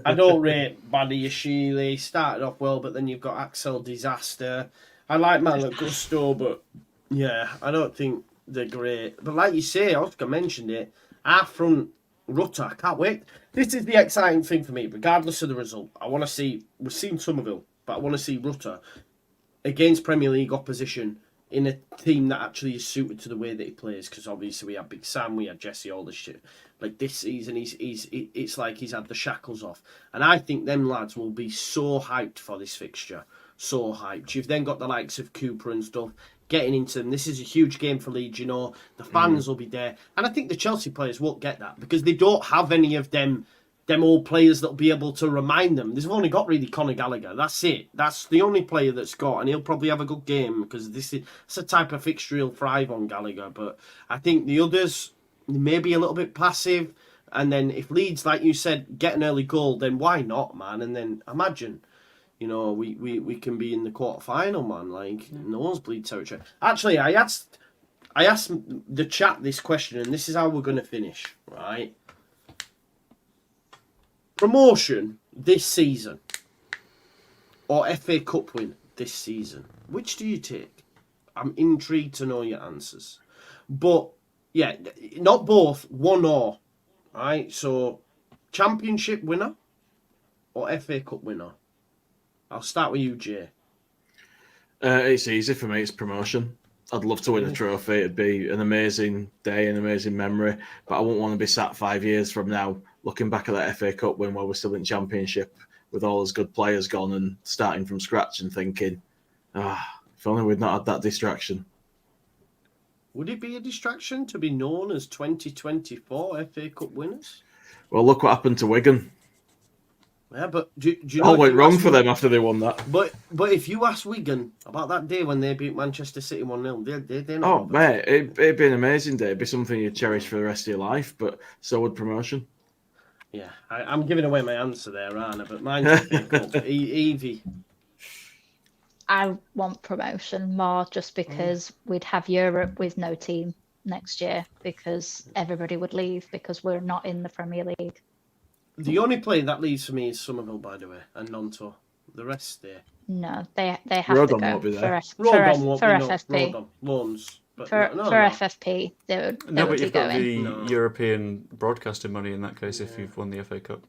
I don't rate Badiashile. He started off well, but then you've got Axel Disaster. I like Malo Gusto, but I don't think they're great. But like you say, Oscar mentioned it, our front Rutter, I can't wait. This is the exciting thing for me, regardless of the result. I want to see, we've seen Somerville, but I want to see Rutter against Premier League opposition in a team that actually is suited to the way that he plays. Because obviously we had Big Sam, we had Jesse, all this shit. Like this season, it's like he's had the shackles off. And I think them lads will be so hyped for this fixture. So hyped. You've then got the likes of Cooper and stuff getting into them. This is a huge game for Leeds, you know. The fans will be there. And I think the Chelsea players won't get that because they don't have any of them old players that'll be able to remind them. They've only got really Conor Gallagher. That's it. That's the only player that's got, and he'll probably have a good game because it's a type of fixture he'll thrive on, Gallagher. But I think the others may be a little bit passive. And then if Leeds, like you said, get an early goal, then why not, man? And then imagine, you know, we can be in the quarter-final, man, like nosebleed territory. Actually, I asked the chat this question, and this is how we're going to finish, right? Promotion this season or FA Cup win this season? Which do you take? I'm intrigued to know your answers. But, yeah, not both, one or. Right? So, Championship winner or FA Cup winner? I'll start with you, Jay. It's easy for me. It's promotion. I'd love to win a trophy. It'd be an amazing day, an amazing memory. But I wouldn't want to be sat 5 years from now looking back at that FA Cup win while we're still in Championship with all those good players gone and starting from scratch and thinking, if only we'd not had that distraction. Would it be a distraction to be known as 2024 FA Cup winners? Well, look what happened to Wigan. Yeah, but do you know... All went wrong for them after they won that. But if you ask Wigan about that day when they beat Manchester City 1-0, they're not... Oh, mate, it'd be an amazing day. It'd be something you'd cherish for the rest of your life, but so would promotion. Yeah, I'm giving away my answer there, aren't I? But mine's FA Cup. Evie. I want promotion more just because we'd have Europe with no team next year because everybody would leave because we're not in the Premier League. The only player that leaves for me is Somerville, by the way, and Nonto. The rest stay. No, they have Rodon to go won't be for, there. Rodon won't for be, no. FFP. Rodon. Loans. But For no. FFP, they would No, but be you've got going. the No. European broadcasting money in that case if you've won the FA Cup,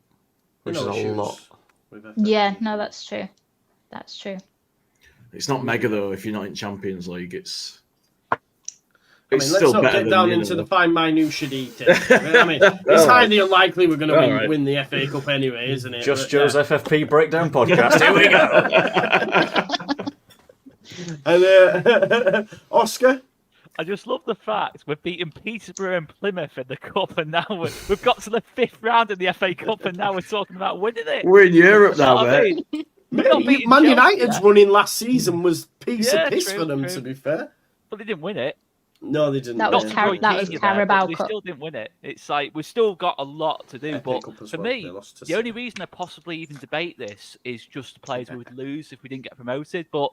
which is a issues lot. with FFP. Yeah, no, that's true. That's true. It's not mega though. If you're not in Champions League, it's Let's still not better get than, down you into know. the fine minutiae details. I mean, it's highly unlikely we're going to All right. win the FA Cup anyway, isn't it? Just But, Joe's FFP breakdown podcast. Here we go. And Oscar? I just love the fact we've beaten Peterborough and Plymouth in the cup, and now we've got to the 5th round in the FA Cup, and now we're talking about winning it. We're in Europe You know now, what I mate. mean? We've not beaten Man Chelsea United's yet, running last season was piece Yeah, of piss true, for them, true. to be fair. but they didn't win it. No, they didn't. That Not was to Car- Roy that was Keane there, Carabao but they Cup. still didn't win it. It's like we've still got a lot to do. FA But Cup as for well, they me, lost to the only City. reason I possibly even debate this is just the players we would lose if we didn't get promoted. But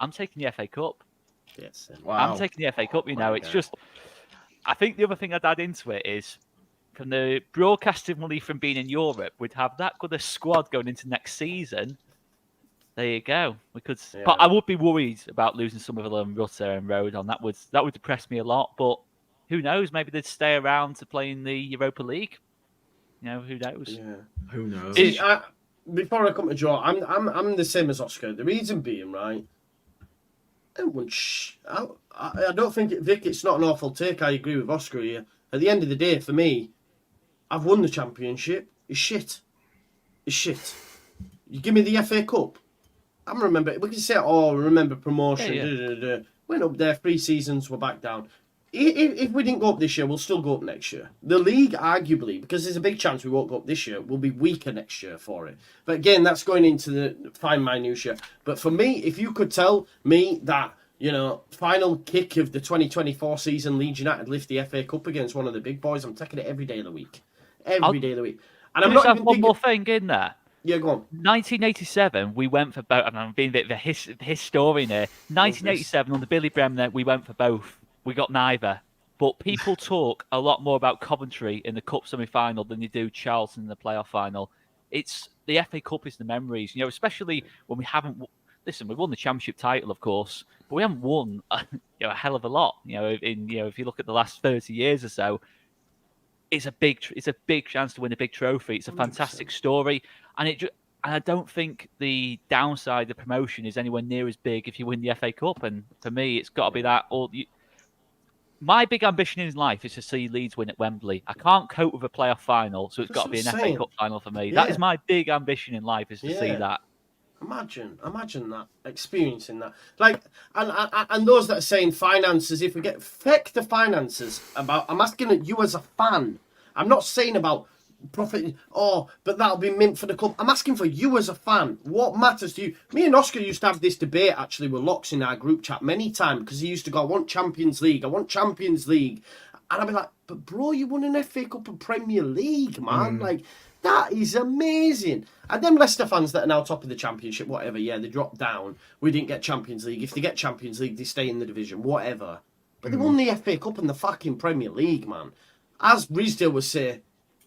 I'm taking the FA Cup. Yes. Wow. I'm taking the FA Cup. You know, My it's God. just. I think the other thing I'd add into it is from the broadcasting money from being in Europe, we'd have that good a squad going into next season. There you go. We could, but I would be worried about losing Somerville and Rutter and Rodon. That would depress me a lot. But who knows? Maybe they'd stay around to play in the Europa League. You know, who knows? Yeah. Who knows? See, before I come to Joe, I'm the same as Oscar. The reason being, right? I don't think Vic. It's not an awful take. I agree with Oscar here. At the end of the day, for me, I've won the championship. It's shit. It's shit. You give me the FA Cup. I remember. We can say, remember promotion. Yeah. Went up there 3 seasons. We're back down. If we didn't go up this year, we'll still go up next year. The league, arguably, because there's a big chance we won't go up this year, will be weaker next year for it. But again, that's going into the fine minutiae. But for me, if you could tell me that, final kick of the 2024 season, Leeds United lift the FA Cup against one of the big boys, I'm taking it every day of the week. Every day of the week. And I'm Can I not just have even one thinking... more thing in there. Yeah, go on. 1987, we went for both. And I'm being a bit of a historian here. 1987, under Billy Bremner, we went for both. We got neither. But people talk a lot more about Coventry in the Cup semi-final than they do Charlton in the playoff final. It's the FA Cup is the memories, especially when we haven't. Listen, we won the Championship title, of course, but we haven't won a hell of a lot. If you look at the last 30 years or so, it's a big chance to win a big trophy. It's a fantastic story, and I don't think the downside of promotion is anywhere near as big if you win the FA Cup. And for me, it's got to be that. My big ambition in life is to see Leeds win at Wembley. I can't cope with a playoff final, so it's got to be an FA Cup final for me. Yeah. That is my big ambition in life, is to see that. Imagine that, experiencing that. Like, and those that are saying finances, if we get feck the finances I'm asking you as a fan. I'm not saying about profit, but that'll be mint for the club. I'm asking for you as a fan. What matters to you? Me and Oscar used to have this debate actually with Locks in our group chat many times because he used to go, I want Champions League. And I'd be like, but bro, you won an FA Cup and Premier League, man. Like, that is amazing. And them Leicester fans that are now top of the Championship, whatever, yeah, they dropped down. We didn't get Champions League. If they get Champions League, they stay in the division, whatever. But they won the FA Cup and the fucking Premier League, man. As Riesdale would say,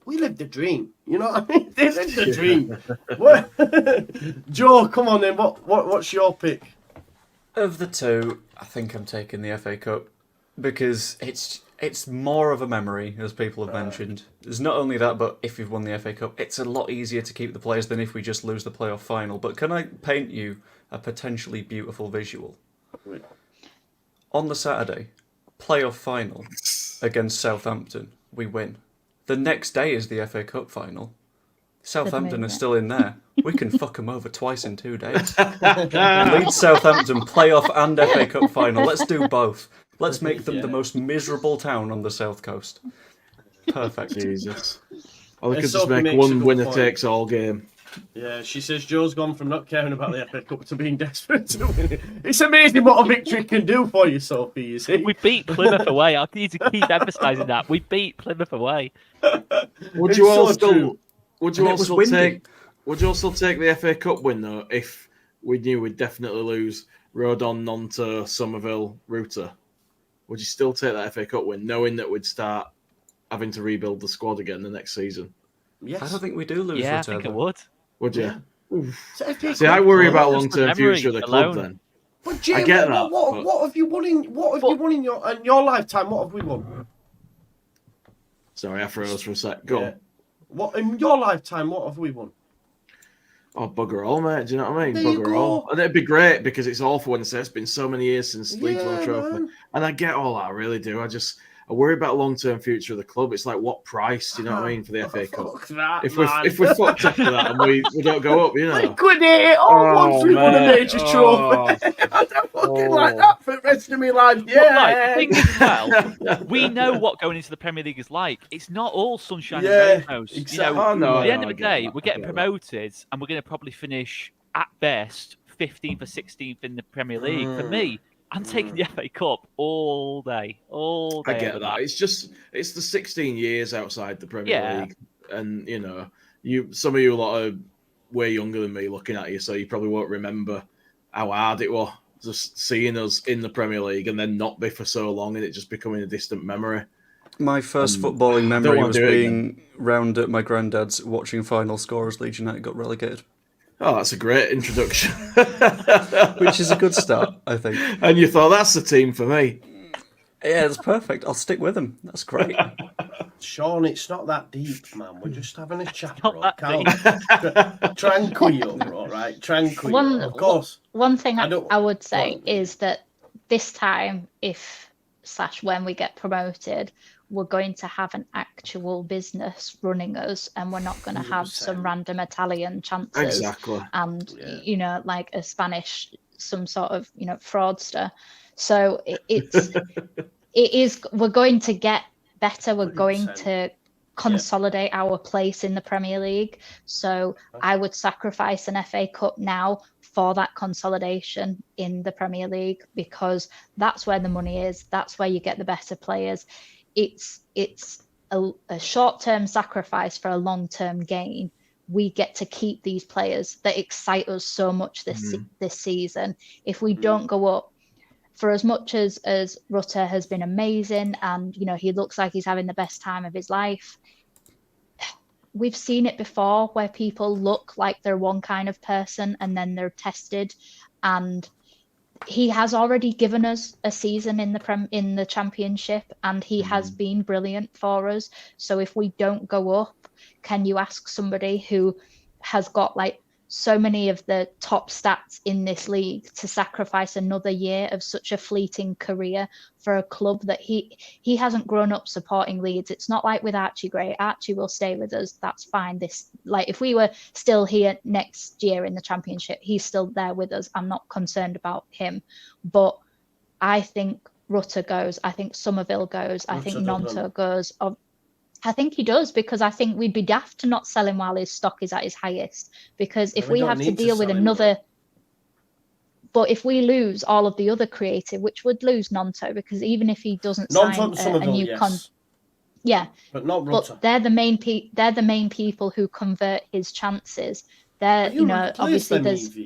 we lived the dream. You know what I mean? They lived the dream. Joe, come on then. What's your pick? Of the two, I think I'm taking the FA Cup because it's more of a memory, as people have mentioned. There's not only that, but if you've won the FA Cup, it's a lot easier to keep the players than if we just lose the playoff final. But can I paint you a potentially beautiful visual? On the Saturday, playoff final against Southampton, we win. The next day is the FA Cup final. Southampton are still in there. We can fuck them over twice in 2 days. Leeds Southampton playoff and FA Cup final. Let's do both. Let's make them the most miserable town on the south coast. Perfect. Jesus. Or we could And just Sophie make makes a one good winner point. takes all game. Yeah, she says Joe's gone from not caring about the FA Cup to being desperate to win it. It's amazing what a victory can do for you, Sophie, you see. We beat Plymouth away. I need to keep emphasising that. We beat Plymouth away. Would It's you so also true. would you And it was also windy. take would you also take the FA Cup win though if we knew we'd definitely lose Rodon, Nonto, Somerville, Rutter, would you still take that FA Cup win, knowing that we'd start having to rebuild the squad again the next season? Yes. I don't think we do lose Yeah, I Rutter. think I though. would. Would you? It's a FA See, Cup I worry club. about Just the long-term memory future of the alone. club then. But Jay, I get that, what but- have you won in your lifetime? What have we won? Sorry, I froze for a sec. Go on. What in your lifetime? What have we won? Oh, bugger all, mate. Do you know what I mean? There you Bugger all. go. And it'd be great because it's awful when it's been so many years since Leeds won a trophy. Man. And I get all that, I really do. I worry about long-term future of the club. It's like, what price, do you know what I mean, for the FA Cup? Fuck that, If man. we're fucked after that and we don't go up, you know. Liquidate it all once we won a mate. major trophy. I don't fucking like that for the rest of my life. But, like, Yeah. the thing is, well, we know what going into the Premier League is like. It's not all sunshine Yeah, and rainbows. exactly. You know, Oh, no, at the end no, of the I get day, that, we're I getting get that. promoted, and we're going to probably finish at best 15th or 16th in the Premier League. For me, I'm taking the FA Cup all day. I get over that. It's the 16 years outside the Premier Yeah. League. And, you know, some of you lot are way younger than me looking at you, so you probably won't remember how hard it was just seeing us in the Premier League and then not be for so long and it just becoming a distant memory. My first footballing don't memory wanna was do it being round at my granddad's watching final score as Leeds United got relegated, Oh, that's a great introduction. which is a good start, I think. And you thought, that's the team for me. Yeah, it's perfect. I'll stick with him. That's great. Sean, it's not that deep, man. We're just having a chat, not bro. that Calm. Tranquil, bro, right? Tranquil. Of course. One thing I don't- I would say Go on. is that this time, when we get promoted, we're going to have an actual business running us, and we're not going to have 100%. some random Italian chances Exactly. and Yeah. like a Spanish, some sort of fraudster. So we're going to get better. We're going 100%. to consolidate our place in the Premier League. So I would sacrifice an FA Cup now for that consolidation in the Premier League, because that's where the money is. That's where you get the better players. It's a short-term sacrifice for a long-term gain. We get to keep these players that excite us so much this season. If we don't go up, for as much as Rutter has been amazing and he looks like he's having the best time of his life, we've seen it before where people look like they're one kind of person and then they're tested. And he has already given us a season in the Championship, and he has been brilliant for us. So if we don't go up, can you ask somebody who has got like so many of the top stats in this league to sacrifice another year of such a fleeting career for a club that he hasn't grown up supporting Leeds? It's not like with Archie Gray. Archie will stay with us. That's fine. If we were still here next year in the Championship, he's still there with us. I'm not concerned about him. But I think Rutter goes. I think Somerville goes. I think Nonto goes. I think he does, because I think we'd be daft to not sell him while his stock is at his highest. Because if we don't have to need to deal with sell him, another, but if we lose all of the other creative, which would lose Nonto, because even if he doesn't Nonto sign and a Somerville, new yes. yeah, But not Rutter. but they're the main people who convert his chances. They're obviously there's,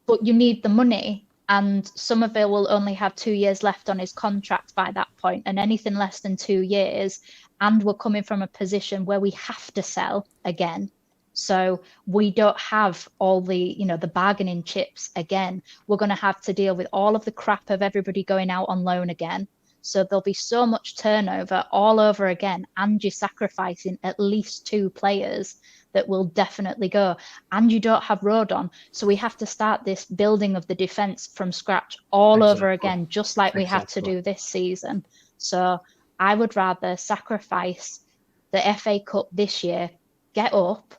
but you need the money. And Somerville will only have 2 years left on his contract by that point, and anything less than 2 years, and we're coming from a position where we have to sell again. So we don't have all the, the bargaining chips again. We're going to have to deal with all of the crap of everybody going out on loan again. So there'll be so much turnover all over again, and you're sacrificing at least 2 players that will definitely go. And you don't have Rodon. So we have to start this building of the defence from scratch all over again, just like we had to do this season. So I would rather sacrifice the FA Cup this year, get up,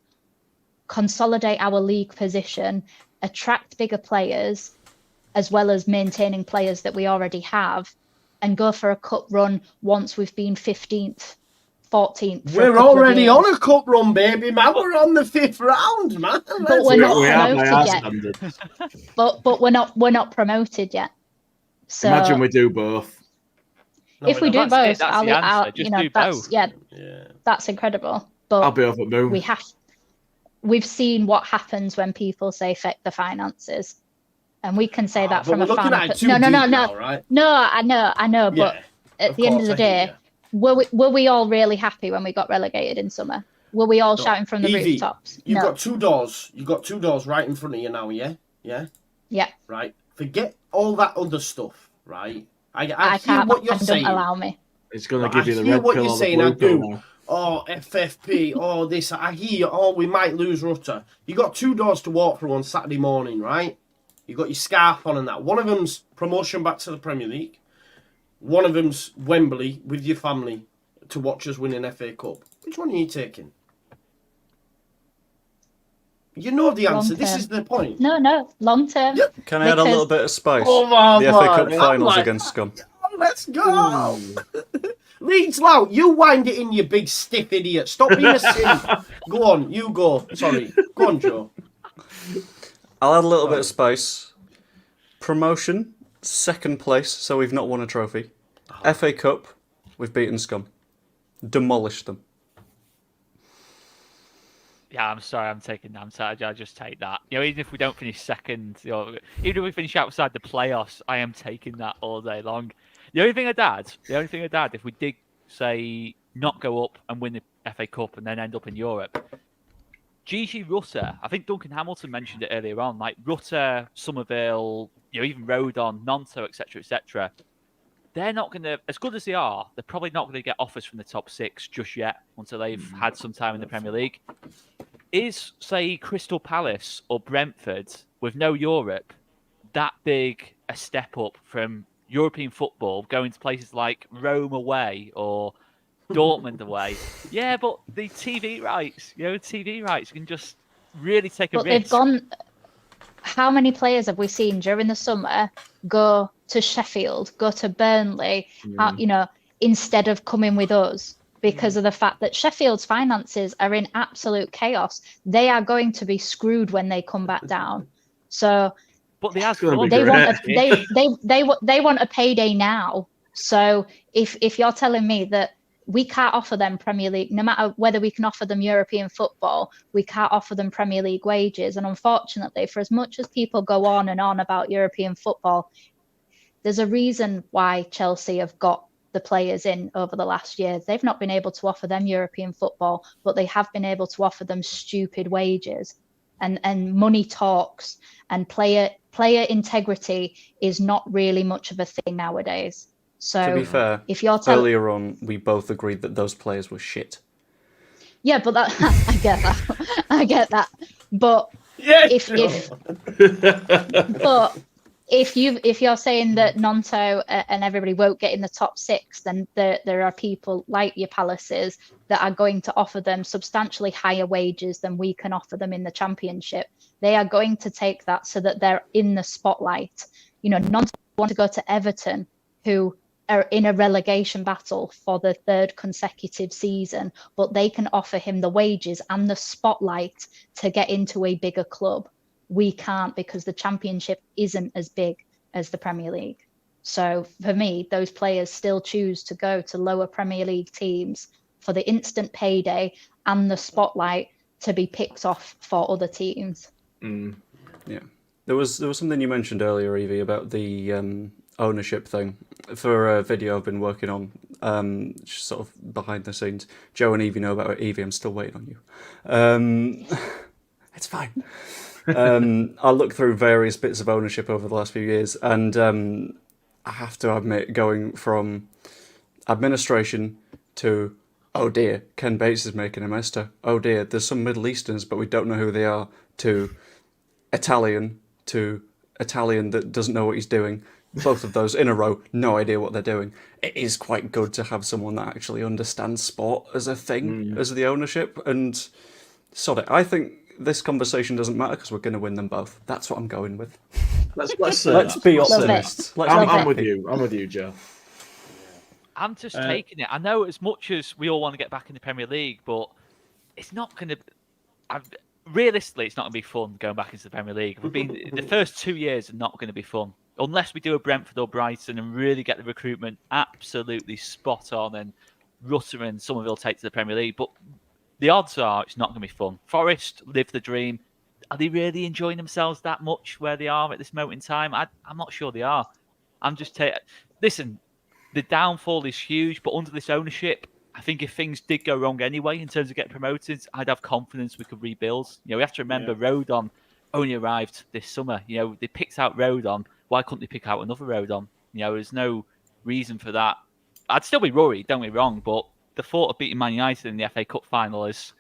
consolidate our league position, attract bigger players, as well as maintaining players that we already have, and go for a cup run once we've been 15th, 14th. We're already on a cup run, baby, man. We're on the 5th round, man. But we're not We are by our promoted yet. standards. But we're not promoted yet. So Imagine we do both. if we do that's it, both, that's the answer. Just do that's both. that's incredible. But I'll be over at Moon. we have. we've seen what happens when people say "affect the finances," and we can say that but from we're a looking fan. at it too No, now, right? no. I know. But Yeah, at of the end of course, the I hear day, were we all really happy when we got relegated in summer? Were we all No. shouting from the Evie, rooftops? you've No. got two doors. You've got two doors right in front of you now, yeah? Yeah? Yeah. Right? Forget all that other stuff, right? I hear can't. what you're Don't saying. allow me. It's going to Right, give you I the hear red what pill you're or the saying, I blue pill do. now. Oh, FFP, oh, this. I hear you. Oh, we might lose Rutter. You got two doors to walk through on Saturday morning, right? You got your scarf on and that. One of them's promotion back to the Premier League. One of them's Wembley with your family to watch us win an FA Cup. Which one are you taking? You know the answer. This is the point. No. Long term. Yeah. Can I add a little bit of spice? Oh, my The FA Cup man. finals I'm against Scum. Oh, let's go. Leeds Lout, you wind it in, you big stiff idiot. Stop being a silly. Go on, you go. Sorry. Go on, Joe. I'll add a little bit of spice. Promotion, second place, so we've not won a trophy. FA Cup, we've beaten Scum. Demolished them. Yeah, I'm sorry, I'll just take that. Even if we don't finish second, even if we finish outside the playoffs, I am taking that all day long. The only thing I'd add, if we did say not go up and win the FA Cup and then end up in Europe, GG Rutter, I think Duncan Hamilton mentioned it earlier on, like Rutter, Somerville, even Rodon, Nonto, etc., they're not going to, as good as they are, they're probably not going to get offers from the top six just yet until they've had some time in the Premier League. Is, say, Crystal Palace or Brentford with no Europe that big a step up from European football going to places like Rome away or Dortmund away? Yeah, but the TV rights can just really take a But risk. they've gone. How many players have we seen during the summer go to Sheffield, go to Burnley, instead of coming with us? Because of the fact that Sheffield's finances are in absolute chaos. They are going to be screwed when they come back down. So but they want a payday now. So if you're telling me that we can't offer them Premier League, no matter whether we can offer them European football, we can't offer them Premier League wages. And unfortunately, for as much as people go on and on about European football, there's a reason why Chelsea have got the players in over the last year. They've not been able to offer them European football, but they have been able to offer them stupid wages. And money talks, and player integrity is not really much of a thing nowadays. So to be fair, if you're earlier on, we both agreed that those players were shit. Yeah, but that I get that. But if you're saying that Nonto and everybody won't get in the top six, then there are people like your Palaces that are going to offer them substantially higher wages than we can offer them in the Championship. They are going to take that so that they're in the spotlight. Nonto want to go to Everton, who are in a relegation battle for the third consecutive season, but they can offer him the wages and the spotlight to get into a bigger club. We can't, because the Championship isn't as big as the Premier League. So for me, those players still choose to go to lower Premier League teams for the instant payday and the spotlight to be picked off for other teams. Yeah, there was something you mentioned earlier, Evie, about the ownership thing for a video I've been working on, sort of behind the scenes. Joe and Evie know about it. Evie, I'm still waiting on you. It's fine. I looked through various bits of ownership over the last few years, and I have to admit, going from administration to, oh dear, Ken Bates is making a mess, to, oh dear, there's some Middle Easterns, but we don't know who they are, to Italian that doesn't know what he's doing. Both of those in a row, no idea what they're doing. It is quite good to have someone that actually understands sport as a thing, as the ownership, and sod it. I think this conversation doesn't matter because we're going to win them both. That's what I'm going with. Let's be optimists. I'm with you. I'm with you, Joe. I'm just taking it. I know as much as we all want to get back in the Premier League, but it's not going to. Realistically, it's not going to be fun going back into the Premier League. The first 2 years are not going to be fun unless we do a Brentford or Brighton and really get the recruitment absolutely spot on, and Rutter and Somerville take to the Premier League. But the odds are it's not going to be fun. Forest live the dream. Are they really enjoying themselves that much where they are at this moment in time? I'm not sure they are. I'm just listen. The downfall is huge, but under this ownership, I think if things did go wrong anyway in terms of getting promoted, I'd have confidence we could rebuild. We have to remember Rodon only arrived this summer. They picked out Rodon. Why couldn't they pick out another Rodon? There's no reason for that. I'd still be worried, don't get me wrong, but the thought of beating Man United in the FA Cup final is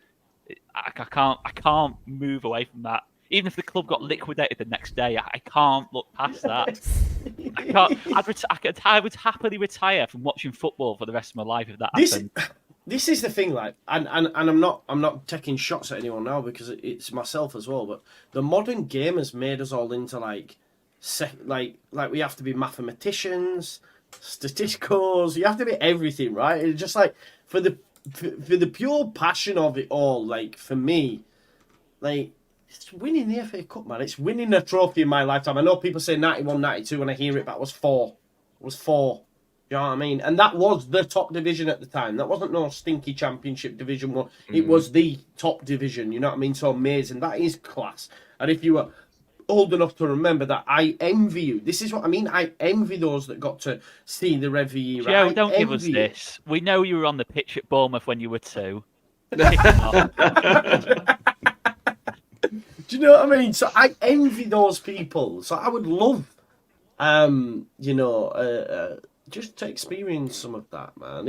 I can't move away from that. Even if the club got liquidated the next day, I can't look past that. I can't. I would happily retire from watching football for the rest of my life if that happened. This is the thing, like, and I'm not taking shots at anyone now because it's myself as well. But the modern game has made us all into like we have to be mathematicians, statisticals. You have to be everything, right? It's just like for the pure passion of it all. Like for me, like. It's winning the FA Cup, man. It's winning a trophy in my lifetime. I know people say 91, 92 when I hear it, but it was 4. It was 4. You know what I mean? And that was the top division at the time. That wasn't no stinky Championship Division 1. It was the top division. You know what I mean? So amazing. That is class. And if you were old enough to remember that, I envy you. This is what I mean. I envy those that got to see the Rev. Joe, don't give us this. We know you were on the pitch at Bournemouth when you were 2. Do you know what I mean? So I envy those people. So I would love, just to experience some of that, man.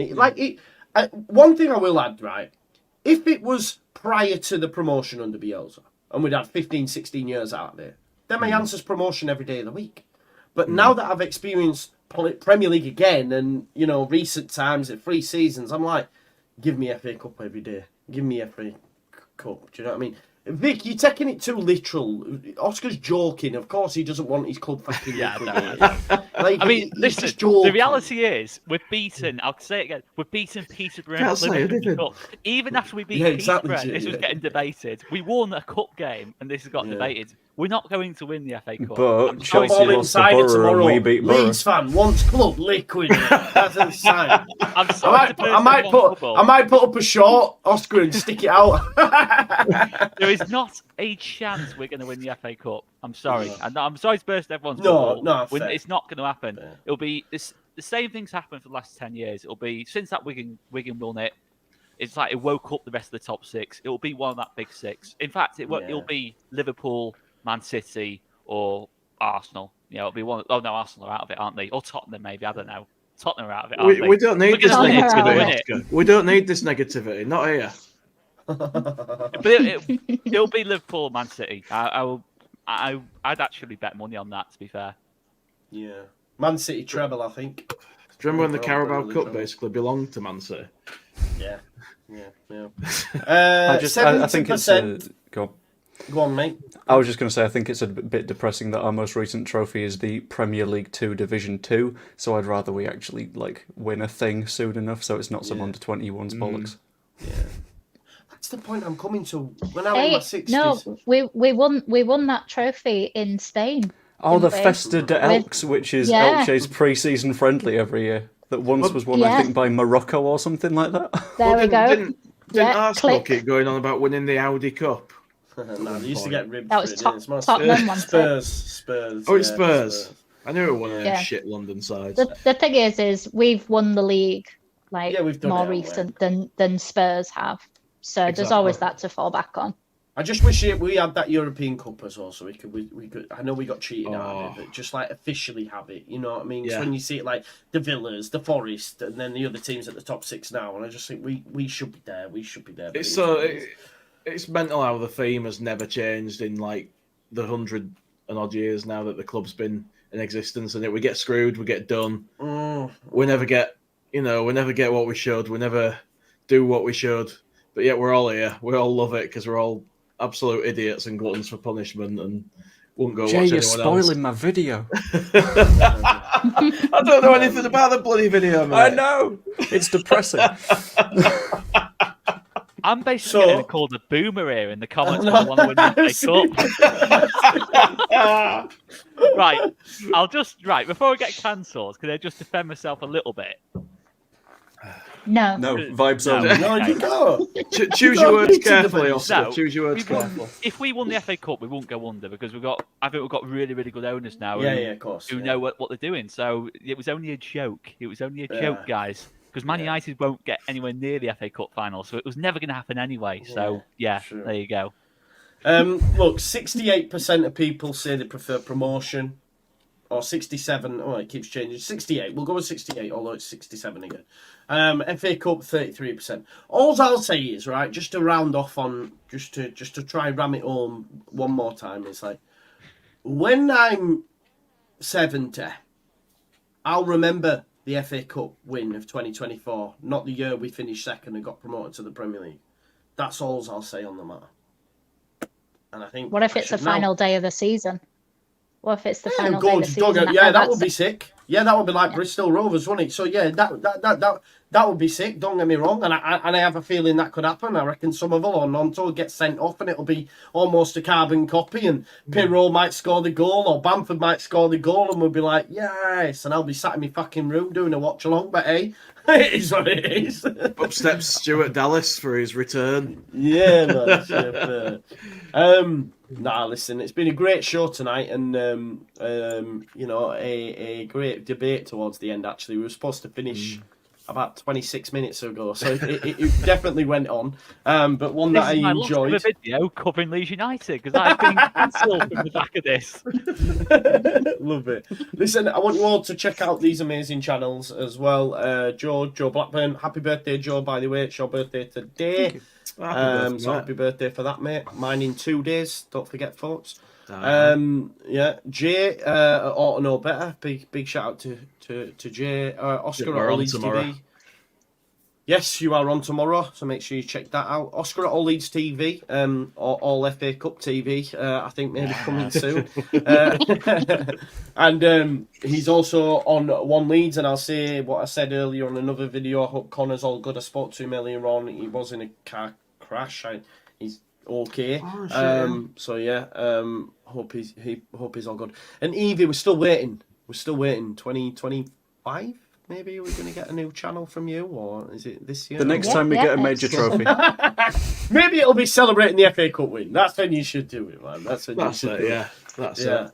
One thing I will add, right? If it was prior to the promotion under Bielsa, and we'd had 15, 16 years out of it, then my answer's promotion every day of the week. But now that I've experienced Premier League again, and recent times at 3 seasons, I'm like, give me FA Cup every day. Give me FA Cup. Do you know what I mean? Vic, you're taking it too literal. Oscar's joking. Of course, he doesn't want his club fucking listen. The reality is, we've beaten. I'll say it again. We've beaten Peterborough and Plymouth. Even after we beat Peterborough, this was getting debated. We won a cup game, and this has got debated. We're not going to win the FA Cup. But Chelsea lost to Borough and we beat Borough. Leeds fan wants club liquid. That's a sign. I'm sorry. I might put up a short, Oscar, and stick it out. There is not a chance we're going to win the FA Cup. I'm sorry. And I'm sorry to burst everyone's bubble. No, it's not going to happen. Fair. It'll be the same things happened for the last 10 years. It'll be since that Wigan won it. It's like it woke up the rest of the top 6. It'll be one of that big 6. In fact, it'll be Liverpool, Man City, or Arsenal. It'll be one. Oh no, Arsenal are out of it, aren't they? Or Tottenham, maybe. I don't know. Tottenham are out of it. Aren't they? We don't need this negativity. We don't need this negativity. Not here. But it'll be Liverpool, Man City. I'd actually bet money on that. To be fair. Yeah, Man City treble, I think. Do you remember when the Carabao Cup basically belonged to Man City? Yeah. I think it's go on. Go on, mate. I was just going to say, I think it's a bit depressing that our most recent trophy is the Premier League 2 Division 2, so I'd rather we actually win a thing soon enough so it's not some under-21's bollocks. Yeah. That's the point I'm coming to. When I was in my 60s... No, we won that trophy in Spain. Oh, the Festa de Elx, which is Elche's pre-season friendly every year. That once was won, I think, by Morocco or something like that. There we go. Didn't Arsenal keep going on about winning the Audi Cup? No, they used to get ribbed. That was Tottenham one. Spurs. Oh, it's Spurs. I knew it was one of them shit London sides. The thing is we've won the league we've done more recent than Spurs have. So there's always that to fall back on. I just wish we had that European Cup as well, so we could. I know we got cheated out of it, but just officially have it. You know what I mean? So when you see it like the Villas, the Forest, and then the other teams at the top 6 now, and I just think we should be there. We should be there. It's mental how the theme has never changed in the 100 and odd years now that the club's been in existence, and we get screwed, we get done. We never get, we never get what we should. We never do what we should. But yet we're all here. We all love it because we're all absolute idiots and gluttons for punishment and won't go watch anyone else. You're spoiling my video. I don't know anything about the bloody video, mate. I know. It's depressing. I'm basically getting called a boomer here in the comments. I want to win the Cup. Right, before I get cancelled, can I just defend myself a little bit? No. No, vibes No. only. No, you can't. Choose You your can't words beat the carefully, base. Oscar. No, Choose your words we won- carefully. If we won the FA Cup, we won't go under because I think we've got really, really good owners now. Yeah, who, yeah, of course. who yeah. know what they're doing. So it was only a joke. It was only a Yeah. joke, guys. Because Man Yeah. United won't get anywhere near the FA Cup final, so it was never going to happen anyway. So yeah, true. there you go. Look, 68% of people say they prefer promotion. Or 67. Oh, it keeps changing. 68. We'll go with 68, although it's 67 again. FA Cup, 33%. All I'll say is, right, just to round off on, just to try and ram it home one more time, it's like, when I'm 70, I'll remember the FA Cup win of 2024, not the year we finished second and got promoted to the Premier League. That's all I'll say on the matter. And I think. What if it's the final day of the season? What if it's the final day of the season? Yeah, that would be sick. Yeah, that would be like Bristol Rovers, wouldn't it? So yeah, that would be sick. Don't get me wrong, and I have a feeling that could happen. I reckon Somerville or Nonto will get sent off, and it'll be almost a carbon copy. And Pirro might score the goal, or Bamford might score the goal, and we'll be like, yes. And I'll be sat in my fucking room doing a watch along. But hey, it is what it is. Up steps Stuart Dallas for his return. Yeah, man. Nah, listen, it's been a great show tonight, and you know, a great debate towards the end. Actually, we were supposed to finish about 26 minutes ago, so it definitely went on. But one that I enjoyed. This is my video covering Leeds United because I've been cancelled from the back of this. Love it. Listen, I want you all to check out these amazing channels as well. Joe Blackburn, happy birthday, Joe, by the way. It's your birthday today. Happy birthday for that, mate. Mine in 2 days. Don't forget, folks. Yeah, Jay ought to know better. Big shout out to Jay. Oscar at All Leeds TV. Yes, you are on tomorrow, so make sure you check that out. Oscar at All Leeds TV, All FA Cup TV. I think maybe coming soon. And he's also on One Leeds, and I'll say what I said earlier on another video. I hope Connor's all good. I spoke to him earlier on. He was in a car crash. He's okay. So yeah, hope he's all good. And Evie, we're still waiting. 2025. Maybe we're going to get a new channel from you, or is it this year? The next time we get a major trophy. Maybe it'll be celebrating the FA Cup win. That's when you should do it, man. That's it. Yeah, that's it.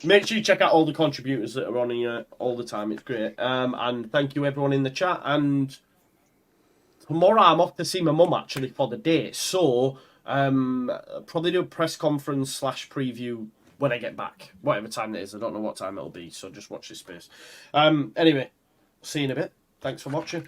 Make sure you check out all the contributors that are on here all the time. It's great. And thank you everyone in the chat. And tomorrow I'm off to see my mum actually for the day. So probably do a press conference / preview when I get back, whatever time it is. I don't know what time it'll be, so just watch this space. Anyway. See you in a bit. Thanks for watching.